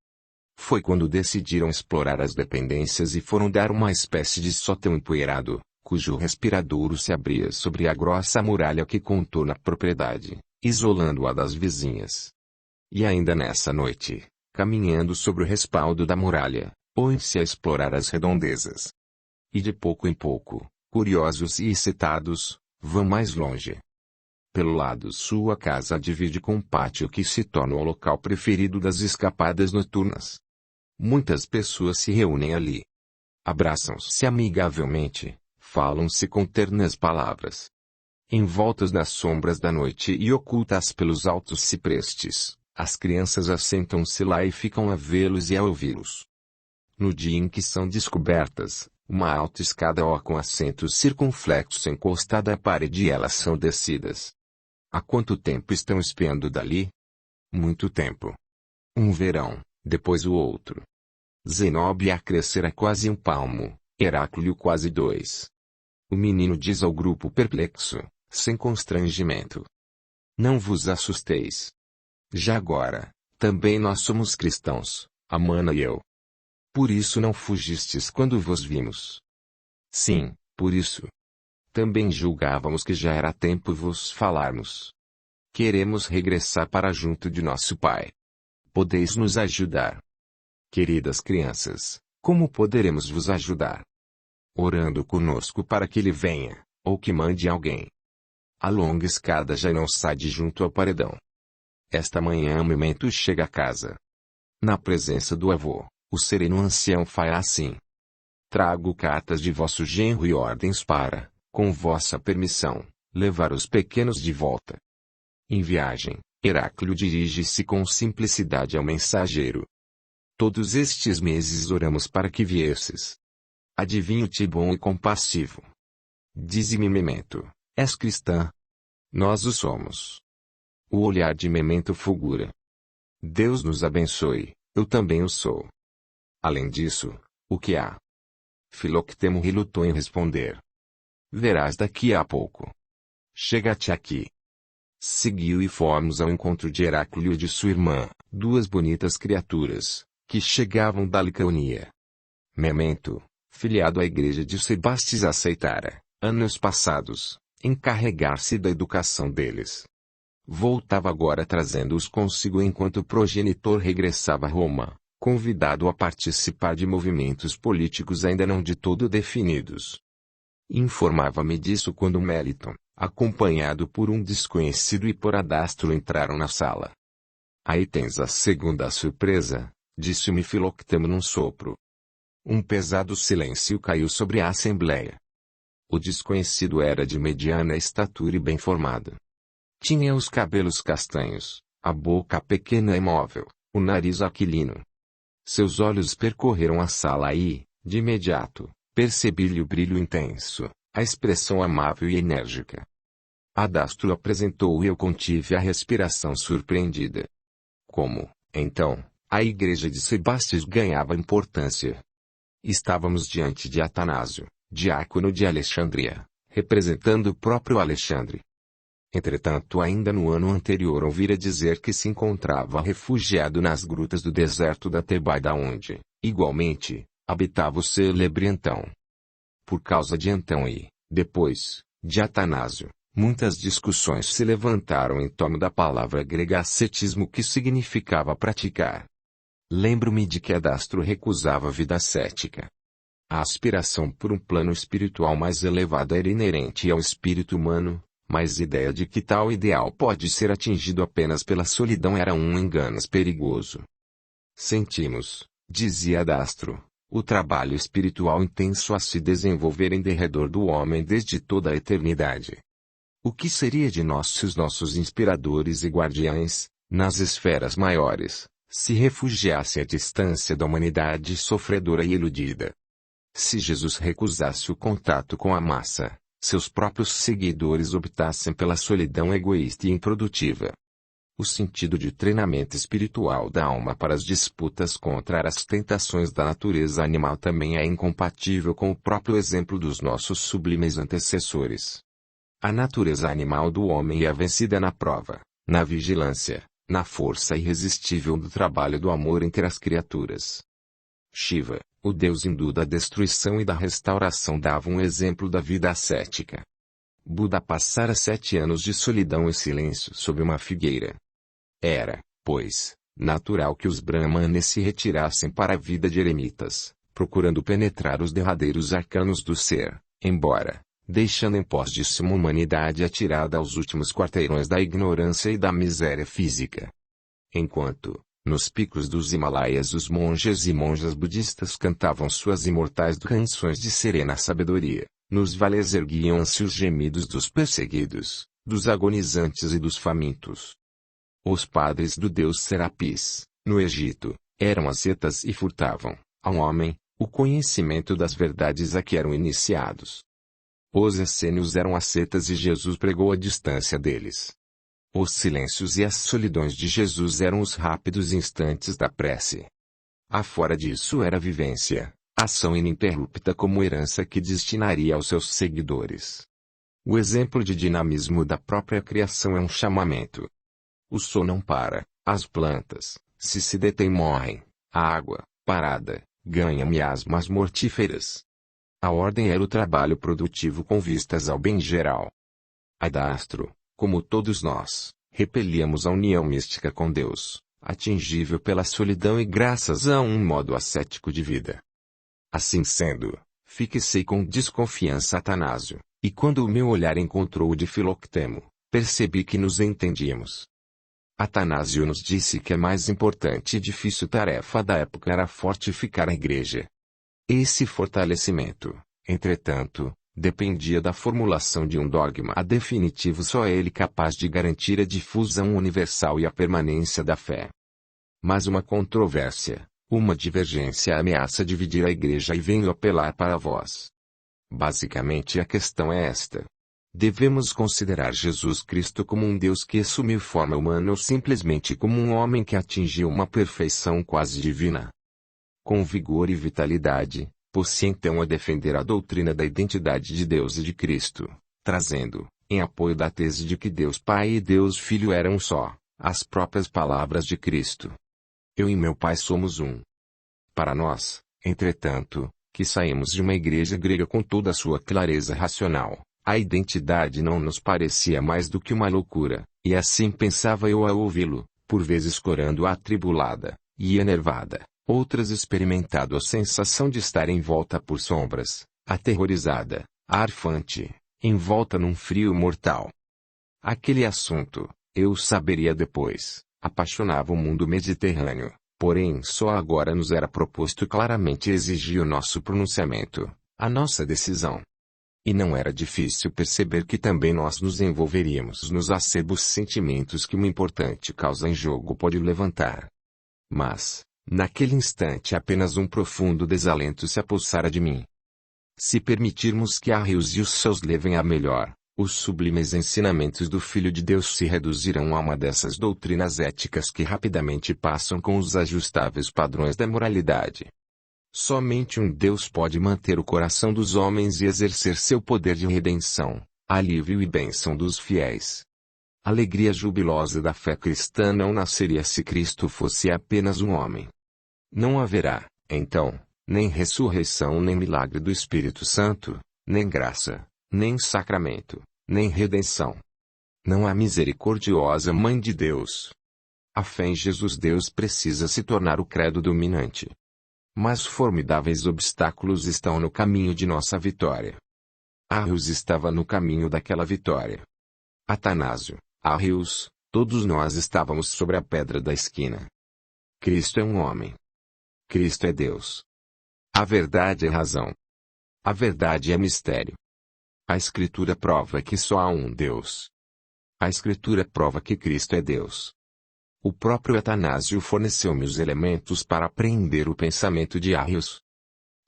Foi quando decidiram explorar as dependências e foram dar uma espécie de sótão empoeirado, cujo respiradouro se abria sobre a grossa muralha que contorna a propriedade, isolando-a das vizinhas. E ainda nessa noite, caminhando sobre o respaldo da muralha, põem-se a explorar as redondezas. E de pouco em pouco, curiosos e excitados, vão mais longe. Pelo lado sul a casa divide com um pátio que se torna o local preferido das escapadas noturnas. Muitas pessoas se reúnem ali. Abraçam-se amigavelmente, falam-se com ternas palavras. Envoltas nas sombras da noite e ocultas pelos altos ciprestes, as crianças assentam-se lá e ficam a vê-los e a ouvi-los. No dia em que são descobertas, uma alta escada com assentos circunflexos encostada à parede e elas são descidas. Há quanto tempo estão espiando dali? Muito tempo. Um verão, depois o outro. Zenóbia crescera quase 1 palmo, Heraclio quase 2. O menino diz ao grupo perplexo, sem constrangimento: não vos assusteis. Já agora, também nós somos cristãos, Amana e eu. Por isso não fugistes quando vos vimos. Sim, por isso. Também julgávamos que já era tempo vos falarmos. Queremos regressar para junto de nosso Pai. Podeis nos ajudar? Queridas crianças, como poderemos vos ajudar? Orando conosco para que ele venha, ou que mande alguém. A longa escada já não sai de junto ao paredão. Esta manhã o memento chega a casa. Na presença do avô, o sereno ancião fará assim: trago cartas de vosso genro e ordens para, com vossa permissão, levar os pequenos de volta. Em viagem, Heraclio dirige-se com simplicidade ao mensageiro. Todos estes meses oramos para que viesses. Adivinho-te bom e compassivo. Dize-me, Memento, és cristã? Nós o somos. O olhar de Memento fulgura. Deus nos abençoe, eu também o sou. Além disso, o que há? Filoctemo relutou em responder. Verás daqui a pouco. Chega-te aqui. Seguiu e fomos ao encontro de Heraclio e de sua irmã, 2 bonitas criaturas, que chegavam da Licaonia. Memento, filiado à igreja de Sebastes, aceitara, anos passados, encarregar-se da educação deles. Voltava agora trazendo-os consigo enquanto o progenitor regressava a Roma, convidado a participar de movimentos políticos ainda não de todo definidos. Informava-me disso quando Meliton, acompanhado por um desconhecido e por Adastro, entraram na sala. Aí tens a segunda surpresa, disse-me Filoctemo num sopro. Um pesado silêncio caiu sobre a assembleia. O desconhecido era de mediana estatura e bem formado. Tinha os cabelos castanhos, a boca pequena e móvel, o nariz aquilino. Seus olhos percorreram a sala e, de imediato, percebi-lhe o brilho intenso, a expressão amável e enérgica. Adastro apresentou e eu contive a respiração surpreendida. Como, então, a igreja de Sebastes ganhava importância? Estávamos diante de Atanásio, diácono de Alexandria, representando o próprio Alexandre. Entretanto, ainda no ano anterior ouvira dizer que se encontrava refugiado nas grutas do deserto da Tebaida onde, igualmente, habitava o célebre Antão. Por causa de Antão e, depois, de Atanásio, muitas discussões se levantaram em torno da palavra grega ascetismo, que significava praticar. Lembro-me de que Adastro recusava a vida ascética. A aspiração por um plano espiritual mais elevado era inerente ao espírito humano, mas a ideia de que tal ideal pode ser atingido apenas pela solidão era um engano perigoso. Sentimos, dizia Adastro, o trabalho espiritual intenso a se desenvolver em derredor do homem desde toda a eternidade. O que seria de nós se os nossos inspiradores e guardiães, nas esferas maiores, se refugiassem à distância da humanidade sofredora e iludida? Se Jesus recusasse o contato com a massa, seus próprios seguidores optassem pela solidão egoísta e improdutiva. O sentido de treinamento espiritual da alma para as disputas contra as tentações da natureza animal também é incompatível com o próprio exemplo dos nossos sublimes antecessores. A natureza animal do homem é vencida na prova, na vigilância, na força irresistível do trabalho do amor entre as criaturas. Shiva, o deus hindu da destruição e da restauração, dava um exemplo da vida ascética. Buda passara 7 anos de solidão e silêncio sob uma figueira. Era, pois, natural que os brahmanes se retirassem para a vida de eremitas, procurando penetrar os derradeiros arcanos do ser, embora, deixando em pós disso uma humanidade atirada aos últimos quarteirões da ignorância e da miséria física. Enquanto, nos picos dos Himalaias, os monges e monjas budistas cantavam suas imortais canções de serena sabedoria, nos vales erguiam-se os gemidos dos perseguidos, dos agonizantes e dos famintos. Os padres do deus Serapis, no Egito, eram ascetas e furtavam, ao homem, o conhecimento das verdades a que eram iniciados. Os essênios eram ascetas e Jesus pregou à distância deles. Os silêncios e as solidões de Jesus eram os rápidos instantes da prece. Afora disso era vivência, ação ininterrupta como herança que destinaria aos seus seguidores. O exemplo de dinamismo da própria criação é um chamamento. O sol não para, as plantas, se detêm morrem, a água, parada, ganha miasmas mortíferas. A ordem era o trabalho produtivo com vistas ao bem geral. Adastro, como todos nós, repelíamos a união mística com Deus, atingível pela solidão e graças a um modo ascético de vida. Assim sendo, fixei com desconfiança Atanásio, e quando o meu olhar encontrou o de Filoctemo, percebi que nos entendíamos. Atanásio nos disse que a mais importante e difícil tarefa da época era fortificar a igreja. Esse fortalecimento, entretanto, dependia da formulação de um dogma definitivo só ele capaz de garantir a difusão universal e a permanência da fé. Mas uma controvérsia, uma divergência ameaça dividir a igreja e venho apelar para vós. Basicamente a questão é esta. Devemos considerar Jesus Cristo como um Deus que assumiu forma humana ou simplesmente como um homem que atingiu uma perfeição quase divina? Com vigor e vitalidade, pôs-se então a defender a doutrina da identidade de Deus e de Cristo, trazendo, em apoio da tese de que Deus Pai e Deus Filho eram um só, as próprias palavras de Cristo. Eu e meu Pai somos um. Para nós, entretanto, que saímos de uma igreja grega com toda a sua clareza racional, a identidade não nos parecia mais do que uma loucura, e assim pensava eu a ouvi-lo, por vezes corando atribulada, e enervada, outras experimentado a sensação de estar envolta por sombras, aterrorizada, arfante, envolta num frio mortal. Aquele assunto, eu saberia depois, apaixonava o mundo mediterrâneo, porém só agora nos era proposto claramente exigir o nosso pronunciamento, a nossa decisão. E não era difícil perceber que também nós nos envolveríamos nos acerbos sentimentos que uma importante causa em jogo pode levantar. Mas, naquele instante apenas um profundo desalento se apossara de mim. Se permitirmos que a rios e os céus levem a melhor, Os sublimes ensinamentos do Filho de Deus se reduzirão a uma dessas doutrinas éticas que rapidamente passam com os ajustáveis padrões da moralidade. Somente um Deus pode manter o coração dos homens e exercer seu poder de redenção, alívio e bênção dos fiéis. A alegria jubilosa da fé cristã não nasceria se Cristo fosse apenas um homem. Não haverá, então, nem ressurreição nem milagre do Espírito Santo, nem graça, nem sacramento, nem redenção. Não há misericordiosa Mãe de Deus. A fé em Jesus Deus precisa se tornar o credo dominante. Mas formidáveis obstáculos estão no caminho de nossa vitória. Arrius estava no caminho daquela vitória. Atanásio, Arrius, todos nós estávamos sobre a pedra da esquina. Cristo é um homem. Cristo é Deus. A verdade é razão. A verdade é mistério. A Escritura prova que só há um Deus. A Escritura prova que Cristo é Deus. O próprio Atanásio forneceu-me os elementos para apreender o pensamento de Arrius.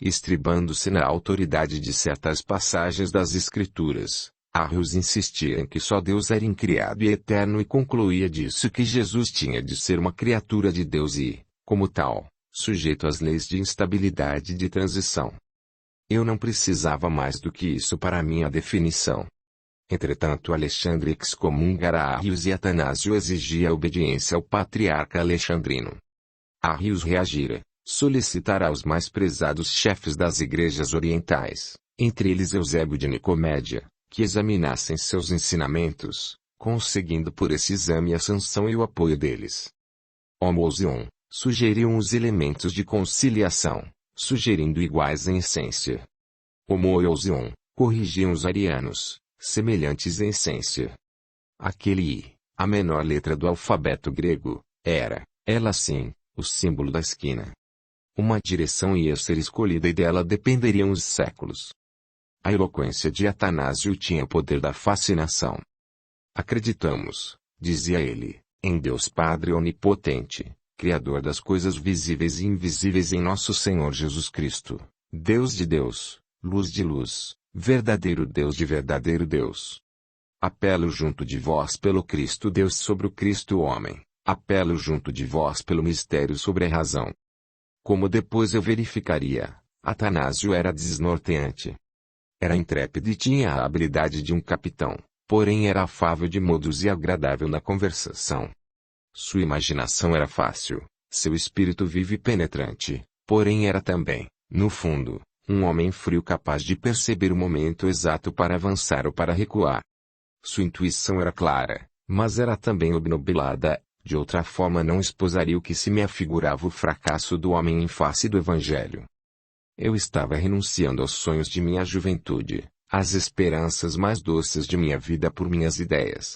Estribando-se na autoridade de certas passagens das Escrituras, Arrius insistia em que só Deus era incriado e eterno e concluía disso que Jesus tinha de ser uma criatura de Deus e, como tal, sujeito às leis de instabilidade e de transição. Eu não precisava mais do que isso para minha definição. Entretanto Alexandre excomungara Arrius e Atanásio exigia obediência ao patriarca alexandrino. Arrius reagira, solicitara aos mais prezados chefes das igrejas orientais, entre eles Eusébio de Nicomédia, que examinassem seus ensinamentos, conseguindo por esse exame a sanção e o apoio deles. Homoousion sugeriam os elementos de conciliação, sugerindo iguais em essência. Homoousion corrigiam os arianos, semelhantes em essência. Aquele I, a menor letra do alfabeto grego, era, ela sim, o símbolo da esquina. Uma direção ia ser escolhida e dela dependeriam os séculos. A eloquência de Atanásio tinha o poder da fascinação. Acreditamos, dizia ele, em Deus Padre Onipotente, Criador das coisas visíveis e invisíveis em nosso Senhor Jesus Cristo, Deus de Deus, luz de luz, verdadeiro Deus de verdadeiro Deus. Apelo junto de vós pelo Cristo Deus sobre o Cristo homem, apelo junto de vós pelo mistério sobre a razão. Como depois eu verificaria, Atanásio era desnorteante. Era intrépido e tinha a habilidade de um capitão, porém era afável de modos e agradável na conversação. Sua imaginação era fácil, seu espírito vivo e penetrante, porém era também, no fundo, um homem frio capaz de perceber o momento exato para avançar ou para recuar. Sua intuição era clara, mas era também obnubilada, de outra forma não esposaria o que se me afigurava o fracasso do homem em face do Evangelho. Eu estava renunciando aos sonhos de minha juventude, às esperanças mais doces de minha vida por minhas ideias.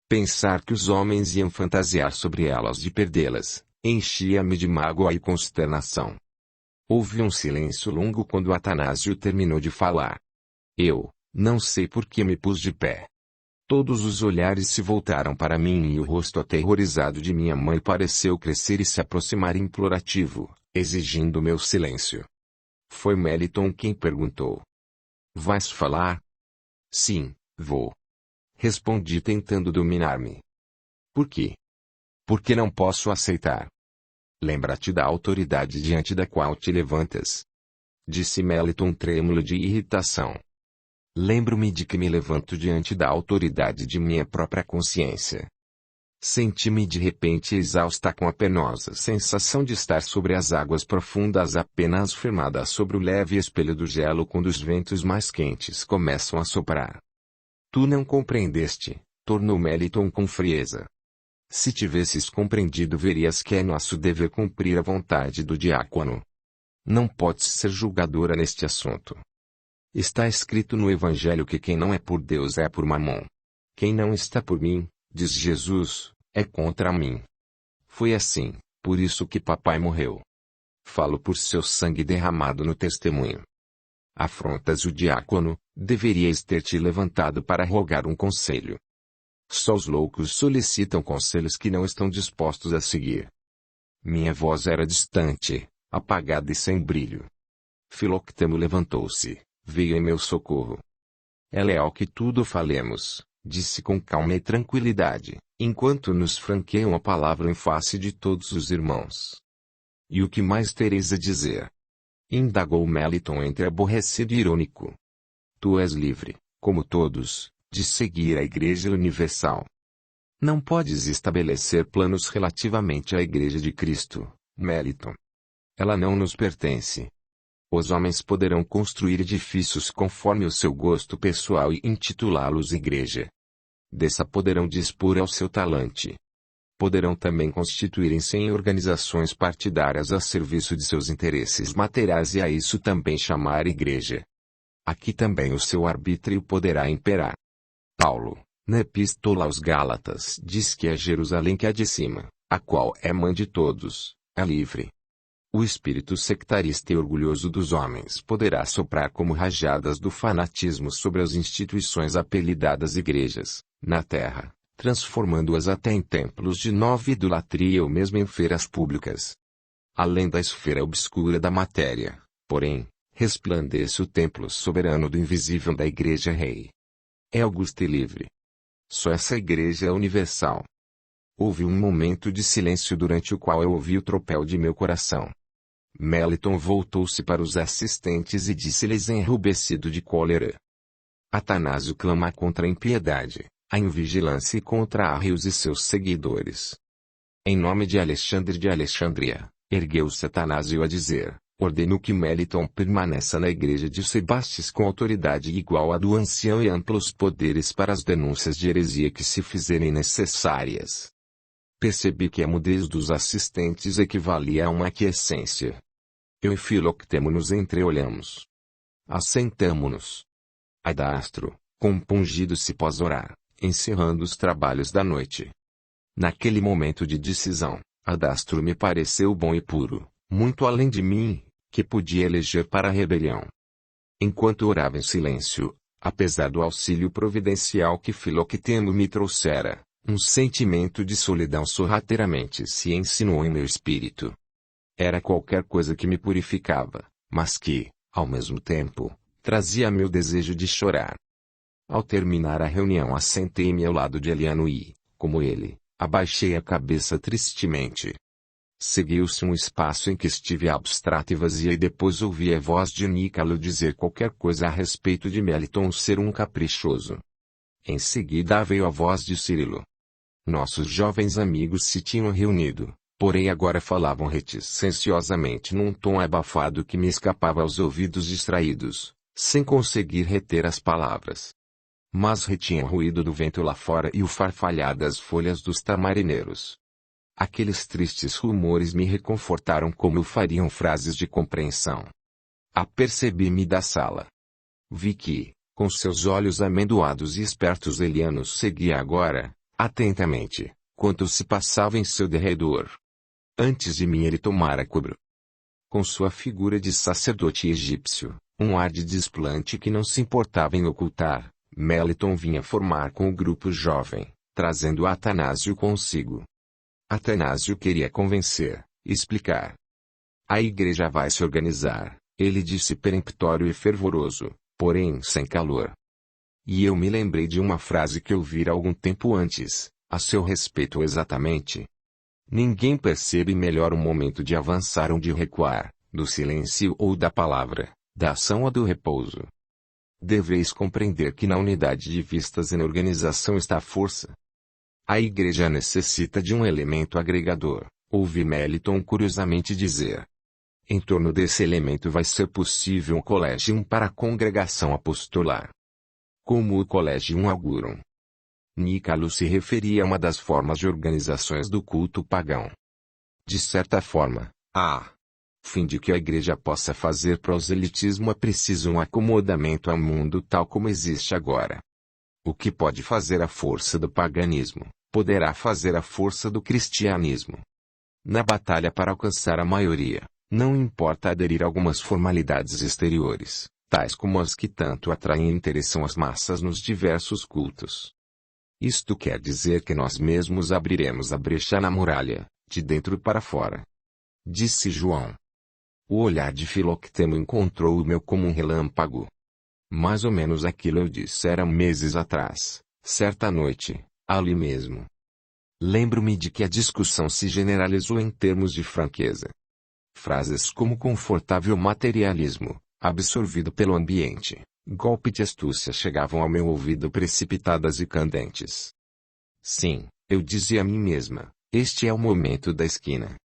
Pensar que os homens iam fantasiar sobre elas de perdê-las, enchia-me de mágoa e consternação. Houve um silêncio longo quando Atanásio terminou de falar. Eu, não sei por que me pus de pé. Todos os olhares se voltaram para mim e o rosto aterrorizado de minha mãe pareceu crescer e se aproximar implorativo, exigindo meu silêncio. Foi Meliton quem perguntou. Vais falar? Sim, vou. Respondi tentando dominar-me. Por quê? Porque não posso aceitar. Lembra-te da autoridade diante da qual te levantas. Disse Meliton trêmulo de irritação. Lembro-me de que me levanto diante da autoridade de minha própria consciência. Senti-me de repente exausta com a penosa sensação de estar sobre as águas profundas apenas firmada sobre o leve espelho do gelo quando os ventos mais quentes começam a soprar. Tu não compreendeste, tornou Meliton com frieza. Se tivesses compreendido verias que é nosso dever cumprir a vontade do diácono. Não podes ser julgadora neste assunto. Está escrito no Evangelho que quem não é por Deus é por Mamon. Quem não está por mim, diz Jesus, é contra mim. Foi assim, por isso que papai morreu. Falo por seu sangue derramado no testemunho. Afrontas o diácono, deverias ter te levantado para rogar um conselho. Só os loucos solicitam conselhos que não estão dispostos a seguir. Minha voz era distante, apagada e sem brilho. Filoctemo levantou-se, veio em meu socorro. É leal que tudo falemos, disse com calma e tranquilidade, enquanto nos franqueiam a palavra em face de todos os irmãos. E o que mais tereis a dizer? Indagou Meliton entre aborrecido e irônico. Tu és livre, como todos, de seguir a Igreja Universal. Não podes estabelecer planos relativamente à Igreja de Cristo, Meliton. Ela não nos pertence. Os homens poderão construir edifícios conforme o seu gosto pessoal e intitulá-los igreja. Dessa poderão dispor ao seu talante. Poderão também constituírem-se em organizações partidárias a serviço de seus interesses materiais e a isso também chamar igreja. Aqui também o seu arbítrio poderá imperar. Paulo, na Epístola aos Gálatas, diz que é Jerusalém que há de cima, a qual é mãe de todos, é livre. O espírito sectarista e orgulhoso dos homens poderá soprar como rajadas do fanatismo sobre as instituições apelidadas igrejas, na terra, transformando-as até em templos de nova idolatria ou mesmo em feiras públicas. Além da esfera obscura da matéria, porém, resplandece o templo soberano do invisível da Igreja Rei. É augusta e livre. Só essa Igreja é universal. Houve um momento de silêncio durante o qual eu ouvi o tropel de meu coração. Meliton voltou-se para os assistentes e disse-lhes enrubescido de cólera. Atanásio clama contra a impiedade, a invigilância e contra Arrius e seus seguidores. Em nome de Alexandre de Alexandria, ergueu-se Atanásio a dizer, ordeno que Meliton permaneça na igreja de Sebastes com autoridade igual à do ancião e amplos poderes para as denúncias de heresia que se fizerem necessárias. Percebi que a mudez dos assistentes equivalia a uma aquiescência. Eu e Filoctemo nos entreolhamos. Assentamo-nos. Adastro, compungido-se pós orar, encerrando os trabalhos da noite. Naquele momento de decisão, Adastro me pareceu bom e puro, muito além de mim, que podia eleger para a rebelião. Enquanto orava em silêncio, apesar do auxílio providencial que Filoctemo me trouxera, um sentimento de solidão sorrateiramente se insinuou em meu espírito. Era qualquer coisa que me purificava, mas que, ao mesmo tempo, trazia meu desejo de chorar. Ao terminar a reunião assentei-me ao lado de Eliano e, como ele, abaixei a cabeça tristemente. Seguiu-se um espaço em que estive abstrato e vazia e depois ouvi a voz de Nícalo dizer qualquer coisa a respeito de Meliton ser um caprichoso. Em seguida veio a voz de Cirilo. Nossos jovens amigos se tinham reunido, porém agora falavam reticenciosamente num tom abafado que me escapava aos ouvidos distraídos, sem conseguir reter as palavras. Mas retinha o ruído do vento lá fora e o farfalhar das folhas dos tamarineiros. Aqueles tristes rumores me reconfortaram como o fariam frases de compreensão. Apercebi-me da sala. Vi que, com seus olhos amendoados e espertos Eliano seguia agora, atentamente, quanto se passava em seu derredor. Antes de mim ele tomara cobro. Com sua figura de sacerdote egípcio, um ar de desplante que não se importava em ocultar, Meliton vinha formar com o grupo jovem, trazendo Atanásio consigo. Atanásio queria convencer, explicar. A igreja vai se organizar, ele disse peremptório e fervoroso, porém sem calor. E eu me lembrei de uma frase que ouvira algum tempo antes, a seu respeito exatamente. Ninguém percebe melhor o momento de avançar ou de recuar, do silêncio ou da palavra, da ação ou do repouso. Deveis compreender que na unidade de vistas e na organização está a força. A igreja necessita de um elemento agregador, ouvi Meliton curiosamente dizer. Em torno desse elemento vai ser possível um collegium para a congregação apostolar. Como o collegium augurum. Nícalo se referia a uma das formas de organizações do culto pagão. De certa forma, fim de que a igreja possa fazer proselitismo é preciso um acomodamento ao mundo tal como existe agora. O que pode fazer a força do paganismo, poderá fazer a força do cristianismo. Na batalha para alcançar a maioria, não importa aderir a algumas formalidades exteriores, tais como as que tanto atraem e interessam as massas nos diversos cultos. Isto quer dizer que nós mesmos abriremos a brecha na muralha, de dentro para fora. Disse João. O olhar de Filoctemo encontrou o meu como um relâmpago. Mais ou menos aquilo eu dissera meses atrás, certa noite, ali mesmo. Lembro-me de que a discussão se generalizou em termos de franqueza. Frases como confortável materialismo, absorvido pelo ambiente, golpe de astúcia chegavam ao meu ouvido precipitadas e candentes. Sim, eu dizia a mim mesma, este é o momento da esquina.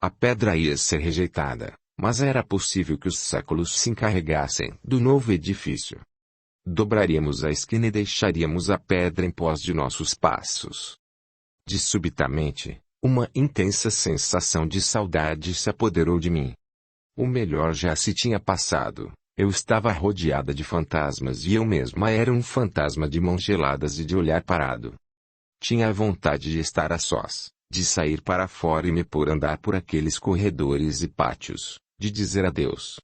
A pedra ia ser rejeitada, mas era possível que os séculos se encarregassem do novo edifício. Dobraríamos a esquina e deixaríamos a pedra em pós de nossos passos. De subitamente, uma intensa sensação de saudade se apoderou de mim. O melhor já se tinha passado, eu estava rodeada de fantasmas e eu mesma era um fantasma de mãos geladas e de olhar parado. Tinha a vontade de estar a sós, de sair para fora e me pôr a andar por aqueles corredores e pátios, de dizer adeus.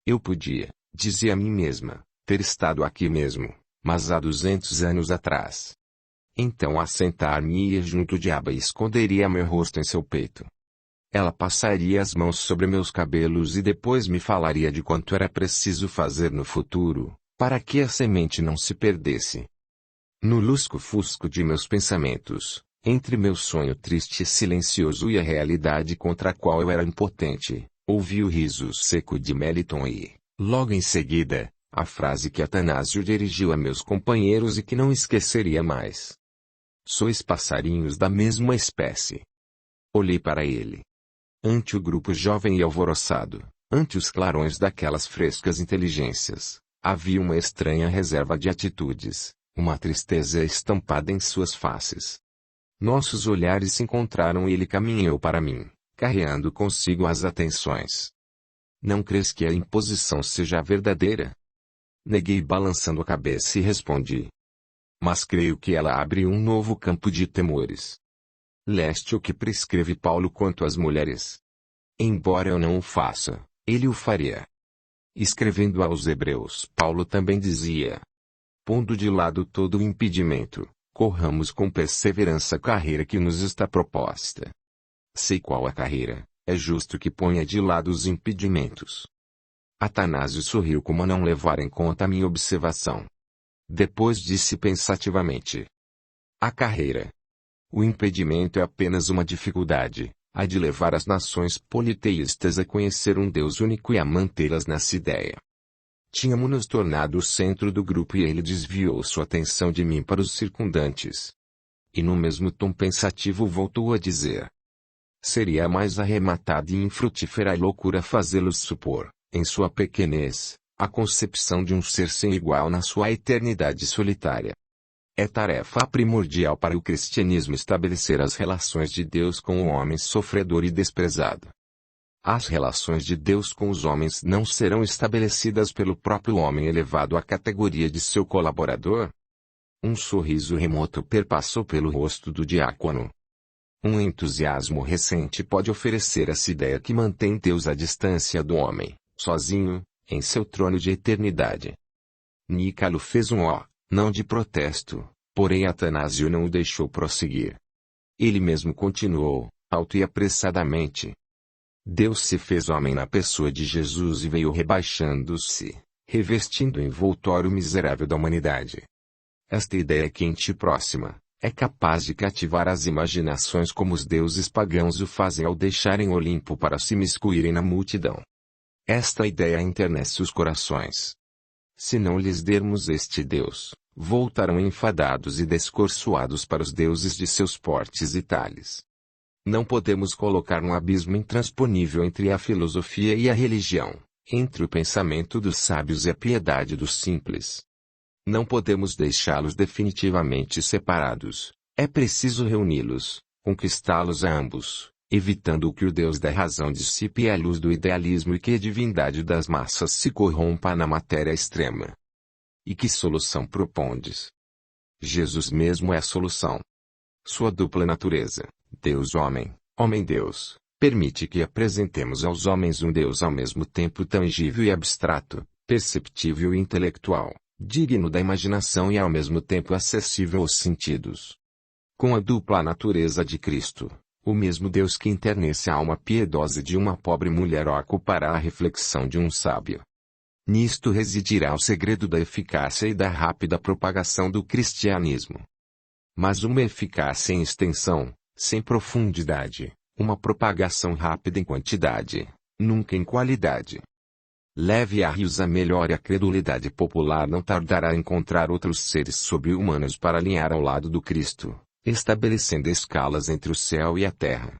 Eu podia, dizia a mim mesma, ter estado aqui mesmo, mas há 200 anos atrás. Então assentar-me-ia junto de Abba e esconderia meu rosto em seu peito. Ela passaria as mãos sobre meus cabelos e depois me falaria de quanto era preciso fazer no futuro, para que a semente não se perdesse. No lusco-fusco de meus pensamentos, entre meu sonho triste e silencioso e a realidade contra a qual eu era impotente, ouvi o riso seco de Meliton e, logo em seguida, a frase que Atanásio dirigiu a meus companheiros e que não esqueceria mais. Sois passarinhos da mesma espécie. Olhei para ele. Ante o grupo jovem e alvoroçado, ante os clarões daquelas frescas inteligências, havia uma estranha reserva de atitudes, uma tristeza estampada em suas faces. Nossos olhares se encontraram e ele caminhou para mim, carreando consigo as atenções. Não crês que a imposição seja verdadeira? Neguei balançando a cabeça e respondi. Mas creio que ela abre um novo campo de temores. Leste o que prescreve Paulo quanto às mulheres. Embora eu não o faça, ele o faria. Escrevendo aos Hebreus, Paulo também dizia: pondo de lado todo o impedimento, corramos com perseverança a carreira que nos está proposta. Sei qual a carreira, é justo que ponha de lado os impedimentos. Atanásio sorriu como a não levar em conta a minha observação. Depois disse pensativamente: a carreira. O impedimento é apenas uma dificuldade, a de levar as nações politeístas a conhecer um Deus único e a mantê-las nessa ideia. Tínhamos nos tornado o centro do grupo e ele desviou sua atenção de mim para os circundantes. E no mesmo tom pensativo voltou a dizer: seria a mais arrematada e infrutífera loucura fazê-los supor, em sua pequenez, a concepção de um ser sem igual na sua eternidade solitária. É tarefa primordial para o cristianismo estabelecer as relações de Deus com o homem sofredor e desprezado. As relações de Deus com os homens não serão estabelecidas pelo próprio homem elevado à categoria de seu colaborador? Um sorriso remoto perpassou pelo rosto do diácono. Um entusiasmo recente pode oferecer essa ideia que mantém Deus à distância do homem, sozinho, em seu trono de eternidade. Nicalo fez um ó, não de protesto, porém Atanásio não o deixou prosseguir. Ele mesmo continuou, alto e apressadamente. Deus se fez homem na pessoa de Jesus e veio rebaixando-se, revestindo o envoltório miserável da humanidade. Esta ideia quente e próxima, é capaz de cativar as imaginações como os deuses pagãos o fazem ao deixarem Olimpo para se miscuírem na multidão. Esta ideia enternece os corações. Se não lhes dermos este Deus, voltarão enfadados e descorçoados para os deuses de seus portes e talhes. Não podemos colocar um abismo intransponível entre a filosofia e a religião, entre o pensamento dos sábios e a piedade dos simples. Não podemos deixá-los definitivamente separados, é preciso reuni-los, conquistá-los a ambos, evitando que o Deus da razão dissipe a luz do idealismo e que a divindade das massas se corrompa na matéria extrema. E que solução propondes? Jesus mesmo é a solução. Sua dupla natureza, Deus-homem, homem-Deus, permite que apresentemos aos homens um Deus ao mesmo tempo tangível e abstrato, perceptível e intelectual, digno da imaginação e ao mesmo tempo acessível aos sentidos. Com a dupla natureza de Cristo, o mesmo Deus que internece a alma piedosa de uma pobre mulher ocupará a reflexão de um sábio. Nisto residirá o segredo da eficácia e da rápida propagação do cristianismo. Mas uma eficácia em extensão, sem profundidade, uma propagação rápida em quantidade, nunca em qualidade. Leve a rios a melhor e a credulidade popular não tardará a encontrar outros seres sobre-humanos para alinhar ao lado do Cristo, estabelecendo escalas entre o céu e a terra.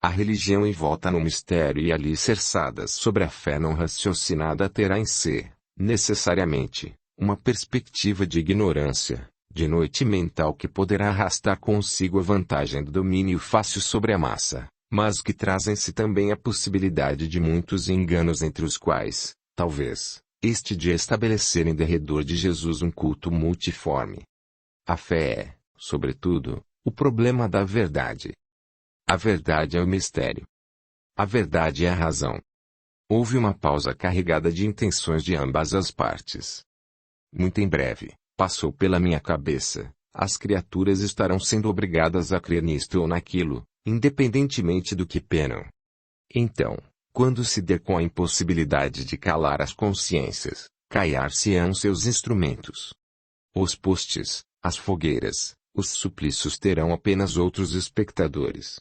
A religião envolta no mistério e alicerçada sobre a fé não raciocinada terá em si, necessariamente, uma perspectiva de ignorância, de noite mental que poderá arrastar consigo a vantagem do domínio fácil sobre a massa, mas que traz em si também a possibilidade de muitos enganos entre os quais, talvez, este dia estabelecer em derredor de Jesus um culto multiforme. A fé é, sobretudo, o problema da verdade. A verdade é o mistério. A verdade é a razão. Houve uma pausa carregada de intenções de ambas as partes. Muito em breve, passou pela minha cabeça, as criaturas estarão sendo obrigadas a crer nisto ou naquilo, independentemente do que penam. Então, quando se der com a impossibilidade de calar as consciências, caiar-se-ão seus instrumentos. Os postes, as fogueiras, os suplícios terão apenas outros espectadores.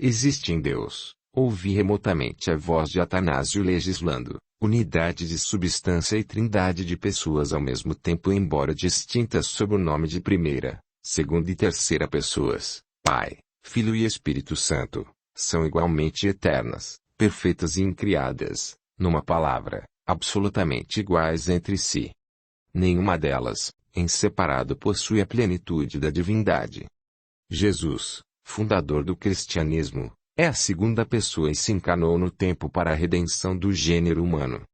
Existe em Deus, ouvi remotamente a voz de Atanásio legislando, unidade de substância e trindade de pessoas ao mesmo tempo embora distintas sob o nome de primeira, segunda e terceira pessoas, Pai, Filho e Espírito Santo, são igualmente eternas, perfeitas e incriadas, numa palavra, absolutamente iguais entre si. Nenhuma delas, em separado possui a plenitude da divindade. Jesus, fundador do cristianismo, é a segunda pessoa e se encarnou no tempo para a redenção do gênero humano.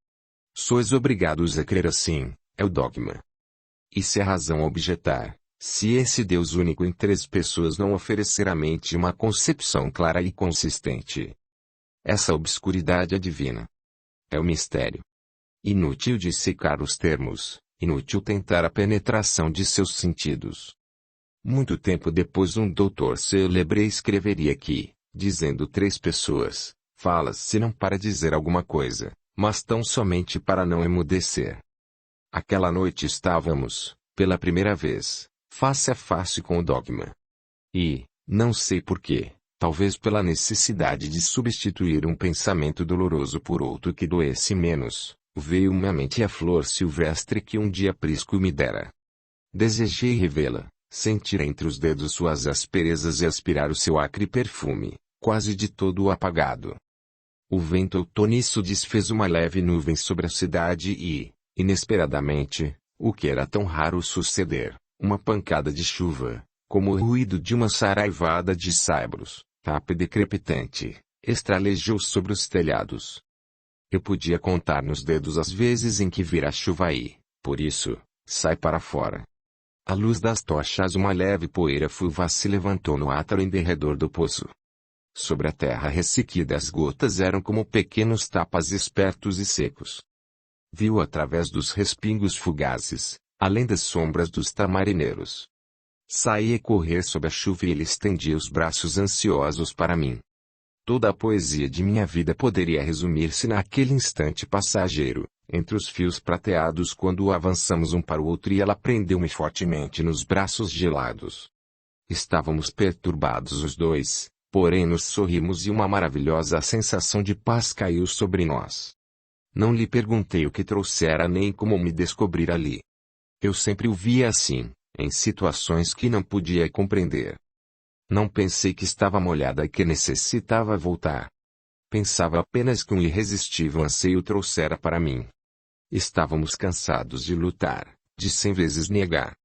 Sois obrigados a crer assim, é o dogma. E se a razão objetar, se esse Deus único em três pessoas não oferecer à mente uma concepção clara e consistente? Essa obscuridade é divina. É o mistério. Inútil dissecar os termos, inútil tentar a penetração de seus sentidos. Muito tempo depois um doutor célebre escreveria que, dizendo três pessoas, fala-se não para dizer alguma coisa, mas tão somente para não emudecer. Aquela noite estávamos, pela primeira vez, face a face com o dogma. E, não sei porquê, talvez pela necessidade de substituir um pensamento doloroso por outro que doesse menos, veio-me à mente a flor silvestre que um dia Prisco me dera. Desejei revê-la, sentir entre os dedos suas asperezas e aspirar o seu acre perfume, quase de todo apagado. O vento outoníço desfez uma leve nuvem sobre a cidade e, inesperadamente, o que era tão raro suceder, uma pancada de chuva, como o ruído de uma saraivada de saibros, rápida e crepitante, estralejou sobre os telhados. Eu podia contar nos dedos as vezes em que vira a chuva e, por isso, sai para fora. À luz das tochas uma leve poeira fulva se levantou no átrio em derredor do poço. Sobre a terra ressequida as gotas eram como pequenos tapas espertos e secos. Viu através dos respingos fugazes, além das sombras dos tamarineiros. Saí a correr sob a chuva e ele estendia os braços ansiosos para mim. Toda a poesia de minha vida poderia resumir-se naquele instante passageiro, entre os fios prateados quando avançamos um para o outro e ela prendeu-me fortemente nos braços gelados. Estávamos perturbados os dois, porém nos sorrimos e uma maravilhosa sensação de paz caiu sobre nós. Não lhe perguntei o que trouxera nem como me descobrir ali. Eu sempre o via assim, em situações que não podia compreender. Não pensei que estava molhada e que necessitava voltar. Pensava apenas que um irresistível anseio trouxera para mim. Estávamos cansados de lutar, de 100 vezes negar.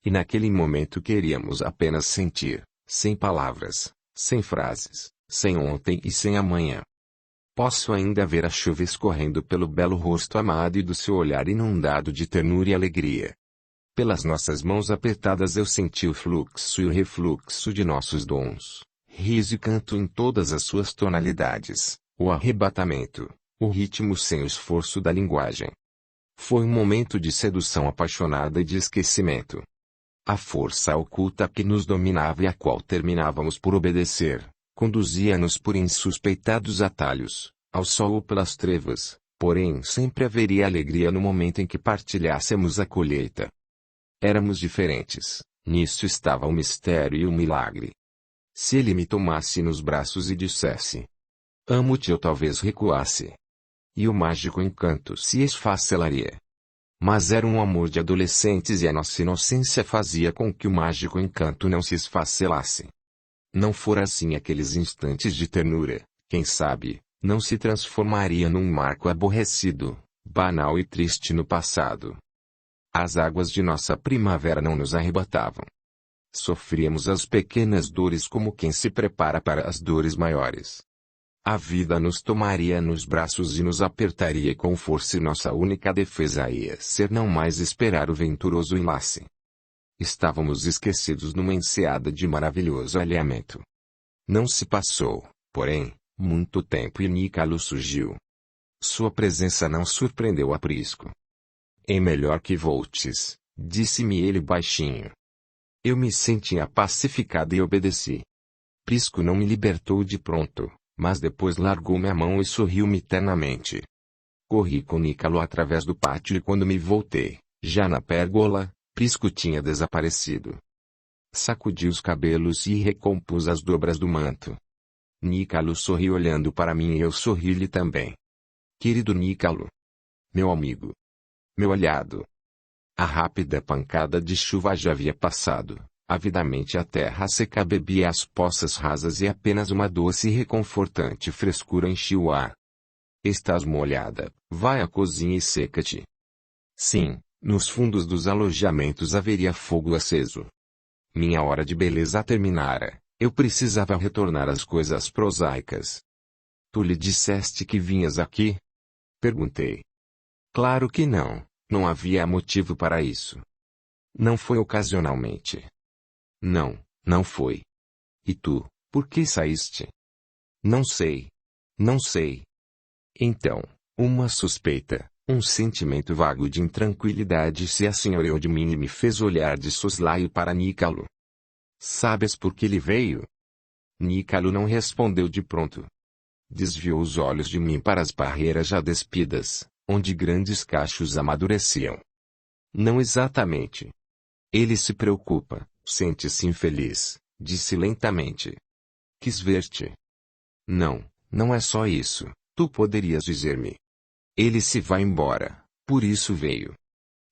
E naquele momento queríamos apenas sentir, sem palavras, sem frases, sem ontem e sem amanhã. Posso ainda ver a chuva escorrendo pelo belo rosto amado e do seu olhar inundado de ternura e alegria. Pelas nossas mãos apertadas eu senti o fluxo e o refluxo de nossos dons, riso e canto em todas as suas tonalidades, o arrebatamento, o ritmo sem o esforço da linguagem. Foi um momento de sedução apaixonada e de esquecimento. A força oculta que nos dominava e a qual terminávamos por obedecer, conduzia-nos por insuspeitados atalhos, ao sol ou pelas trevas, Porém sempre haveria alegria no momento em que partilhássemos a colheita. Éramos diferentes, nisso estava o mistério e o milagre. Se ele me tomasse nos braços e dissesse: amo-te, eu talvez recuasse. E o mágico encanto se esfacelaria. Mas era um amor de adolescentes e a nossa inocência fazia com que o mágico encanto não se esfacelasse. Não fora assim aqueles instantes de ternura, quem sabe, não se transformaria num marco aborrecido, banal e triste no passado. As águas de nossa primavera não nos arrebatavam. Sofríamos as pequenas dores como quem se prepara para as dores maiores. A vida nos tomaria nos braços e nos apertaria com força e nossa única defesa ia ser não mais esperar o venturoso enlace. Estávamos esquecidos numa enseada de maravilhoso alinhamento. Não se passou, porém, muito tempo e Nícalo surgiu. Sua presença não surpreendeu a Prisco. É melhor que voltes, disse-me ele baixinho. Eu me sentia pacificado e obedeci. Prisco não me libertou de pronto, mas depois largou-me a mão e sorriu-me ternamente. Corri com Nícalo através do pátio e quando me voltei, já na pérgola, Prisco tinha desaparecido. Sacudi os cabelos e recompus as dobras do manto. Nícalo sorriu olhando para mim e eu sorri-lhe também. Querido Nícalo. Meu amigo. Meu aliado. A rápida pancada de chuva já havia passado. Avidamente a terra seca bebia as poças rasas e apenas uma doce e reconfortante frescura enchia o ar. Estás molhada, vai à cozinha e seca-te. Sim, nos fundos dos alojamentos haveria fogo aceso. Minha hora de beleza terminara, eu precisava retornar às coisas prosaicas. Tu lhe disseste que vinhas aqui? Perguntei. Claro que não, não havia motivo para isso. Não foi ocasionalmente. Não, não foi. E tu, por que saíste? Não sei. Não sei. Então, uma suspeita, um sentimento vago de intranquilidade se assenhoreou de mim e me fez olhar de soslaio para Nícalo. Sabes por que ele veio? Nícalo não respondeu de pronto. Desviou os olhos de mim para as barreiras já despidas, onde grandes cachos amadureciam. Não exatamente. Ele se preocupa. Sente-se infeliz, disse lentamente. Quis ver-te. Não, não é só isso, tu poderias dizer-me. Ele se vai embora, por isso veio.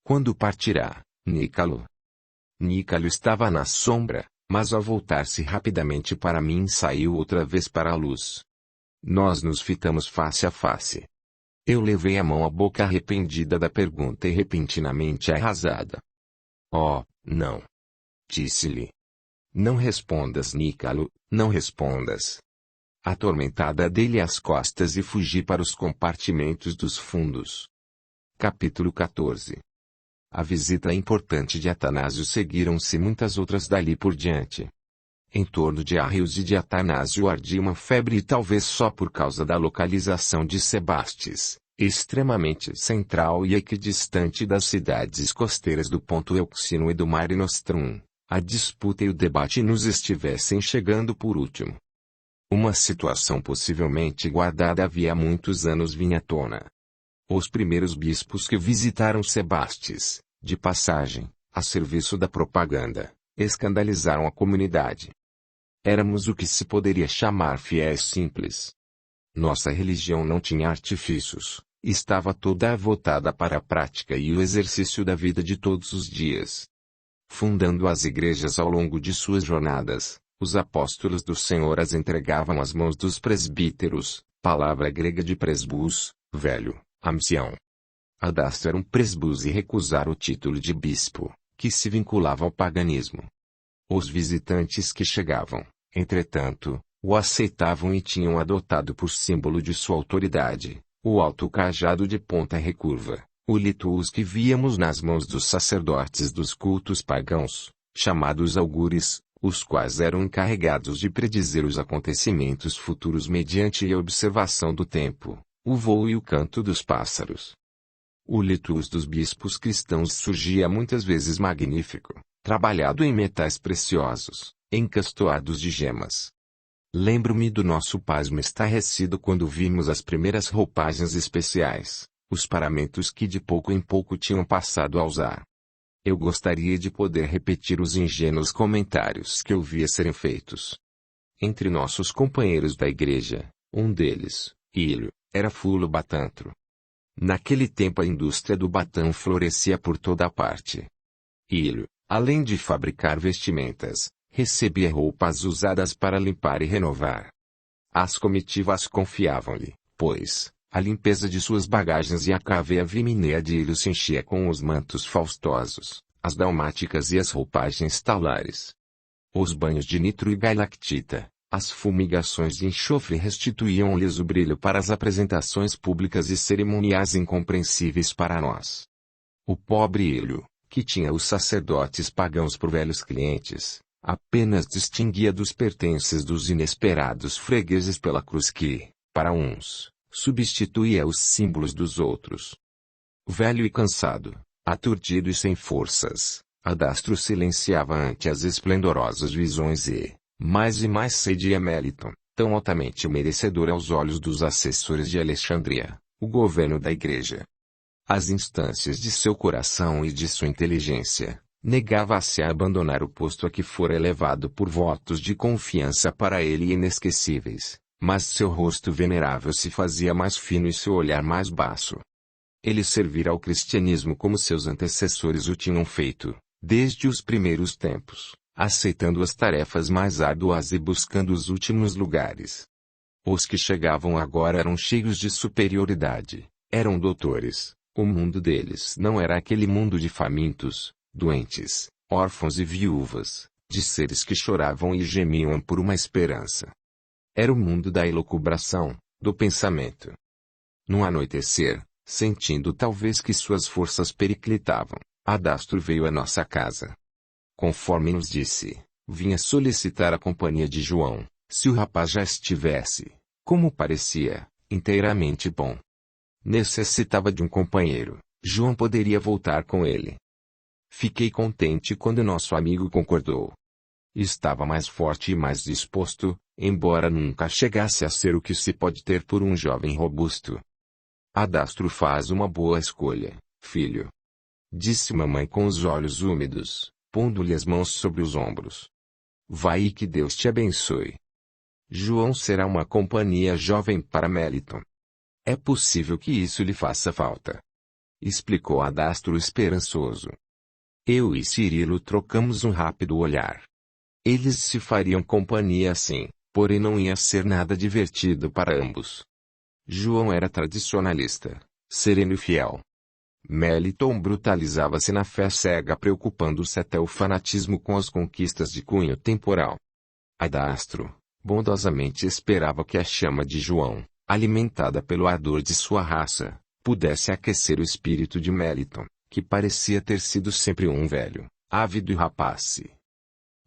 Quando partirá, Nícalo? Nícalo estava na sombra, mas ao voltar-se rapidamente para mim saiu outra vez para a luz. Nós nos fitamos face a face. Eu levei a mão à boca arrependida da pergunta e repentinamente arrasada. Oh, não. Disse-lhe. Não respondas, Nícalo, não respondas. Atormentada dei-lhe as costas e fugi para os compartimentos dos fundos. Capítulo 14. A visita importante de Atanásio seguiram-se muitas outras dali por diante. Em torno de Arrios e de Atanásio ardia uma febre e talvez só por causa da localização de Sebastes, extremamente central e equidistante das cidades costeiras do Ponto Euxino e do Mare Nostrum. A disputa e o debate nos estivessem chegando por último. Uma situação possivelmente guardada havia muitos anos vinha à tona. Os primeiros bispos que visitaram Sebastes, de passagem, a serviço da propaganda, escandalizaram a comunidade. Éramos o que se poderia chamar fiéis simples. Nossa religião não tinha artifícios, estava toda voltada para a prática e o exercício da vida de todos os dias. Fundando as igrejas ao longo de suas jornadas, os apóstolos do Senhor as entregavam às mãos dos presbíteros, palavra grega de presbus, velho, ancião. Adastro era um presbus e recusar o título de bispo, que se vinculava ao paganismo. Os visitantes que chegavam, entretanto, o aceitavam e tinham adotado por símbolo de sua autoridade, o alto cajado de ponta recurva. O litus que víamos nas mãos dos sacerdotes dos cultos pagãos, chamados augures, os quais eram encarregados de predizer os acontecimentos futuros mediante a observação do tempo, o voo e o canto dos pássaros. O litus dos bispos cristãos surgia muitas vezes magnífico, trabalhado em metais preciosos, encastoados de gemas. Lembro-me do nosso pasmo estarrecido quando vimos as primeiras roupagens especiais, os paramentos que de pouco em pouco tinham passado a usar. Eu gostaria de poder repetir os ingênuos comentários que eu via serem feitos. Entre nossos companheiros da igreja, um deles, Ilho, era fulo batantro. Naquele tempo a indústria do batão florescia por toda a parte. Ilho, além de fabricar vestimentas, recebia roupas usadas para limpar e renovar. As comitivas confiavam-lhe, pois, a limpeza de suas bagagens e a caveia viminea de Ilho se enchia com os mantos faustosos, as dalmáticas e as roupagens talares. Os banhos de nitro e galactita, as fumigações de enxofre restituíam-lhes o brilho para as apresentações públicas e cerimoniais incompreensíveis para nós. O pobre Ilho, que tinha os sacerdotes pagãos por velhos clientes, apenas distinguia dos pertences dos inesperados fregueses pela cruz que, para uns, substituía os símbolos dos outros. Velho e cansado, aturdido e sem forças, Adastro silenciava ante as esplendorosas visões e mais cedia Meliton, tão altamente merecedor aos olhos dos assessores de Alexandria, o governo da igreja. Às instâncias de seu coração e de sua inteligência, negava-se a abandonar o posto a que fora elevado por votos de confiança para ele inesquecíveis, mas seu rosto venerável se fazia mais fino e seu olhar mais baço. Ele servira ao cristianismo como seus antecessores o tinham feito, desde os primeiros tempos, aceitando as tarefas mais árduas e buscando os últimos lugares. Os que chegavam agora eram cheios de superioridade, eram doutores. O mundo deles não era aquele mundo de famintos, doentes, órfãos e viúvas, de seres que choravam e gemiam por uma esperança. Era o mundo da elucubração, do pensamento. No anoitecer, sentindo talvez que suas forças periclitavam, Adastro veio à nossa casa. Conforme nos disse, vinha solicitar a companhia de João, se o rapaz já estivesse, como parecia, inteiramente bom. Necessitava de um companheiro, João poderia voltar com ele. Fiquei contente quando nosso amigo concordou. Estava mais forte e mais disposto, embora nunca chegasse a ser o que se pode ter por um jovem robusto. Adastro faz uma boa escolha, filho. Disse mamãe com os olhos úmidos, pondo-lhe as mãos sobre os ombros. Vai e que Deus te abençoe. João será uma companhia jovem para Meliton. É possível que isso lhe faça falta. Explicou Adastro esperançoso. Eu e Cirilo trocamos um rápido olhar. Eles se fariam companhia assim, porém não ia ser nada divertido para ambos. João era tradicionalista, sereno e fiel. Meliton brutalizava-se na fé cega, preocupando-se até o fanatismo com as conquistas de cunho temporal. Adastro, bondosamente esperava que a chama de João, alimentada pelo ardor de sua raça, pudesse aquecer o espírito de Meliton, que parecia ter sido sempre um velho, ávido e rapace.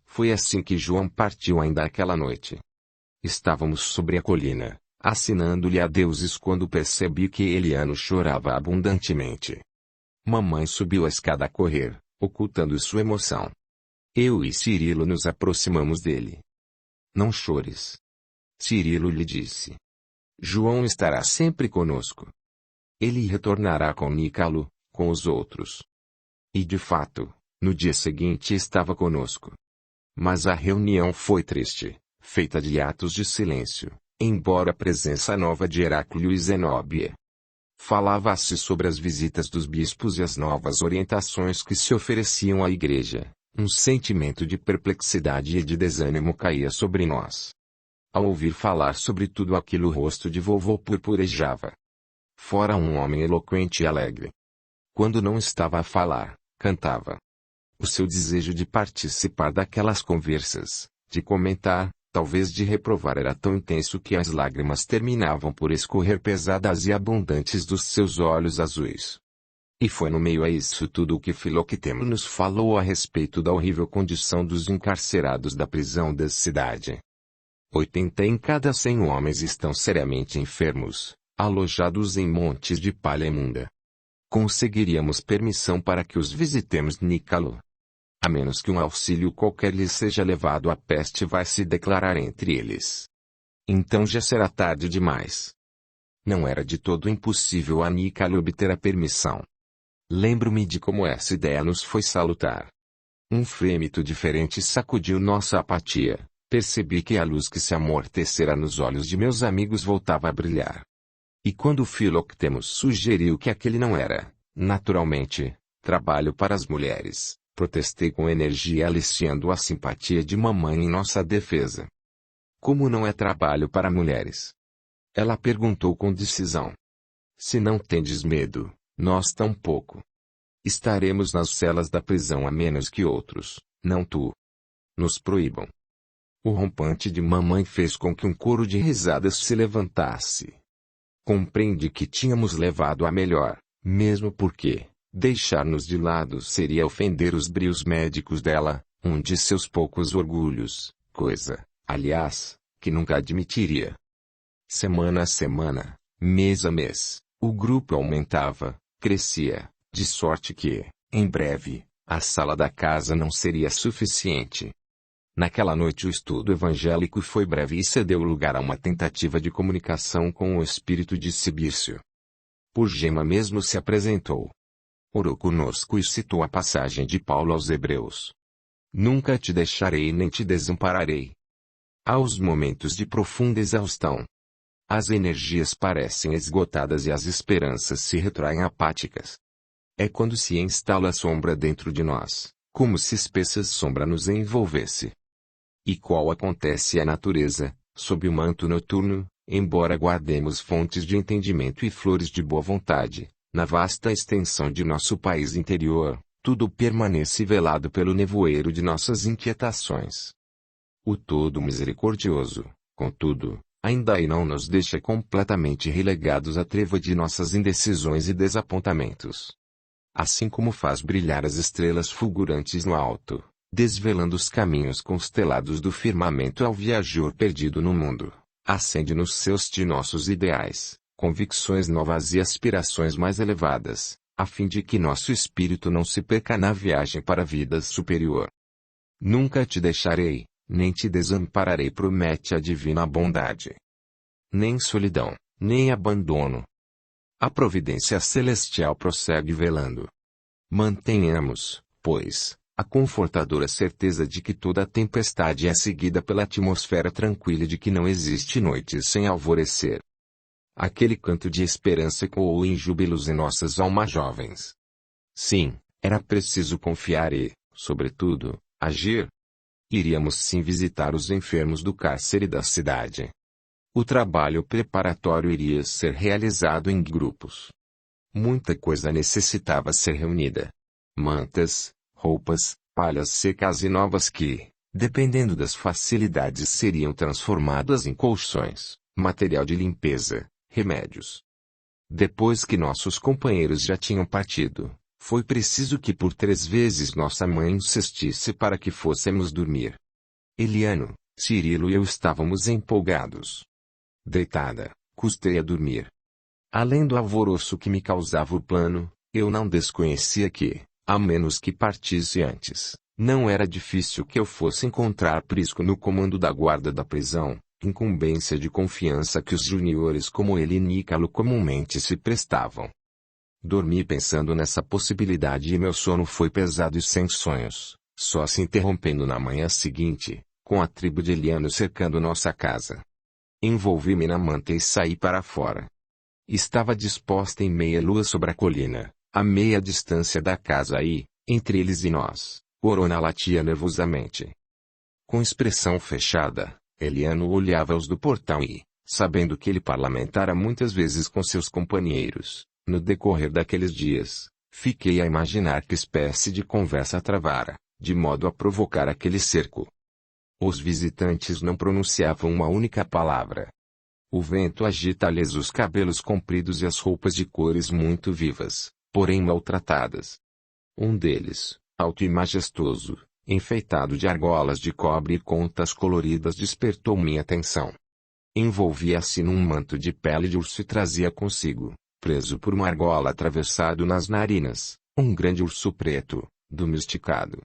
Foi assim que João partiu ainda aquela noite. Estávamos sobre a colina, assinando-lhe adeuses quando percebi que Eliano chorava abundantemente. Mamãe subiu a escada a correr, ocultando sua emoção. Eu e Cirilo nos aproximamos dele. Não chores. Cirilo lhe disse. João estará sempre conosco. Ele retornará com Nícalo, com os outros. E de fato, no dia seguinte estava conosco. Mas a reunião foi triste, feita de atos de silêncio, embora a presença nova de Heráclio e Zenóbia. Falava-se sobre as visitas dos bispos e as novas orientações que se ofereciam à igreja. Um sentimento de perplexidade e de desânimo caía sobre nós. Ao ouvir falar sobre tudo aquilo o rosto de vovô purpurejava. Fora um homem eloquente e alegre. Quando não estava a falar, cantava. O seu desejo de participar daquelas conversas, de comentar, talvez de reprovar era tão intenso que as lágrimas terminavam por escorrer pesadas e abundantes dos seus olhos azuis. E foi no meio a isso tudo o que Filoctemo nos falou a respeito da horrível condição dos encarcerados da prisão da cidade. 80 em cada 100 homens estão seriamente enfermos, alojados em montes de palha imunda. Conseguiríamos permissão para que os visitemos Nícalo. A menos que um auxílio qualquer lhes seja levado, a peste vai se declarar entre eles. Então já será tarde demais. Não era de todo impossível a Nicalo obter a permissão. Lembro-me de como essa ideia nos foi salutar. Um frêmito diferente sacudiu nossa apatia. Percebi que a luz que se amortecera nos olhos de meus amigos voltava a brilhar. E quando Filoctemos sugeriu que aquele não era, naturalmente, trabalho para as mulheres, protestei com energia aliciando a simpatia de mamãe em nossa defesa. Como não é trabalho para mulheres? Ela perguntou com decisão. Se não tendes medo, nós tampouco. Estaremos nas celas da prisão a menos que outros, não tu, nos proíbam. O rompante de mamãe fez com que um coro de risadas se levantasse. Compreendi que tínhamos levado a melhor, mesmo porque, deixar-nos de lado seria ofender os brios médicos dela, um de seus poucos orgulhos, coisa, aliás, que nunca admitiria. Semana a semana, mês a mês, o grupo aumentava, crescia, de sorte que, em breve, a sala da casa não seria suficiente. Naquela noite o estudo evangélico foi breve e cedeu lugar a uma tentativa de comunicação com o espírito de Cibício. Por Gema mesmo se apresentou. Orou conosco e citou a passagem de Paulo aos Hebreus. Nunca te deixarei nem te desampararei. Aos momentos de profunda exaustão, as energias parecem esgotadas e as esperanças se retraem apáticas. É quando se instala a sombra dentro de nós, como se espessa sombra nos envolvesse. E qual acontece à natureza, sob o manto noturno, embora guardemos fontes de entendimento e flores de boa vontade, na vasta extensão de nosso país interior, tudo permanece velado pelo nevoeiro de nossas inquietações. O Todo Misericordioso, contudo, ainda aí não nos deixa completamente relegados à treva de nossas indecisões e desapontamentos. Assim como faz brilhar as estrelas fulgurantes no alto, desvelando os caminhos constelados do firmamento ao viajor perdido no mundo, acende nos seus de nossos ideais, convicções novas e aspirações mais elevadas, a fim de que nosso espírito não se perca na viagem para a vida superior. Nunca te deixarei, nem te desampararei, promete a divina bondade. Nem solidão, nem abandono. A providência celestial prossegue velando. Mantenhamos, pois, a confortadora certeza de que toda tempestade é seguida pela atmosfera tranquila de que não existe noite sem alvorecer. Aquele canto de esperança ecoou em júbilos em nossas almas jovens. Sim, era preciso confiar e, sobretudo, agir. Iríamos sim visitar os enfermos do cárcere da cidade. O trabalho preparatório iria ser realizado em grupos. Muita coisa necessitava ser reunida. Mantas, roupas, palhas secas e novas que, dependendo das facilidades, seriam transformadas em colchões, material de limpeza, remédios. Depois que nossos companheiros já tinham partido, foi preciso que por 3 vezes nossa mãe insistisse para que fôssemos dormir. Eliano, Cirilo e eu estávamos empolgados. Deitada, custei a dormir. Além do alvoroço que me causava o plano, eu não desconhecia que, a menos que partisse antes, não era difícil que eu fosse encontrar Prisco no comando da guarda da prisão, incumbência de confiança que os juniores como ele e Nicalo comumente se prestavam. Dormi pensando nessa possibilidade e meu sono foi pesado e sem sonhos, só se interrompendo na manhã seguinte, com a tribo de Eliano cercando nossa casa. Envolvi-me na manta e saí para fora. Estava disposta em meia lua sobre a colina, a meia distância da casa e, entre eles e nós, Orona latia nervosamente. Com expressão fechada, Eliano olhava-os do portão e, sabendo que ele parlamentara muitas vezes com seus companheiros, no decorrer daqueles dias, fiquei a imaginar que espécie de conversa travara, de modo a provocar aquele cerco. Os visitantes não pronunciavam uma única palavra. O vento agita-lhes os cabelos compridos e as roupas de cores muito vivas, porém maltratadas. Um deles, alto e majestoso, enfeitado de argolas de cobre e contas coloridas, despertou minha atenção. Envolvia-se num manto de pele de urso e trazia consigo, preso por uma argola atravessado nas narinas, um grande urso preto, domesticado.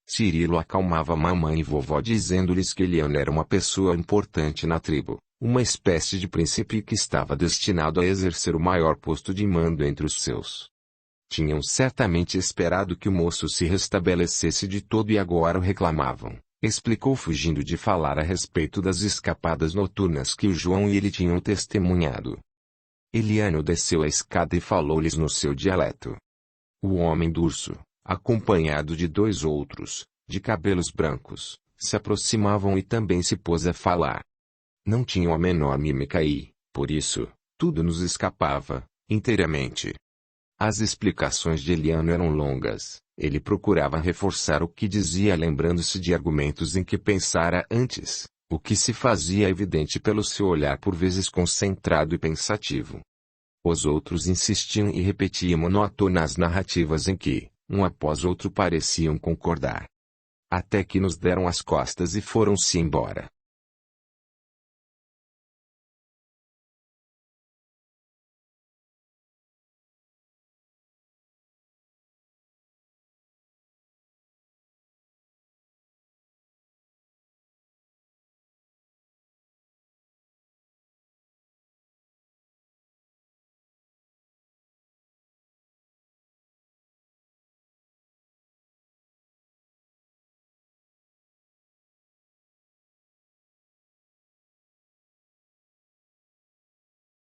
Cirilo acalmava mamãe e vovó dizendo-lhes que Eliano era uma pessoa importante na tribo, uma espécie de príncipe que estava destinado a exercer o maior posto de mando entre os seus. Tinham certamente esperado que o moço se restabelecesse de todo e agora o reclamavam, explicou fugindo de falar a respeito das escapadas noturnas que o João e ele tinham testemunhado. Eliano desceu a escada e falou-lhes no seu dialeto. O homem do urso, acompanhado de 2 outros, de cabelos brancos, se aproximavam e também se pôs a falar. Não tinham a menor mímica e, por isso, tudo nos escapava, inteiramente. As explicações de Eliano eram longas, ele procurava reforçar o que dizia lembrando-se de argumentos em que pensara antes, o que se fazia evidente pelo seu olhar por vezes concentrado e pensativo. Os outros insistiam e repetiam monótonas narrativas em que, um após outro pareciam concordar. Até que nos deram as costas e foram-se embora.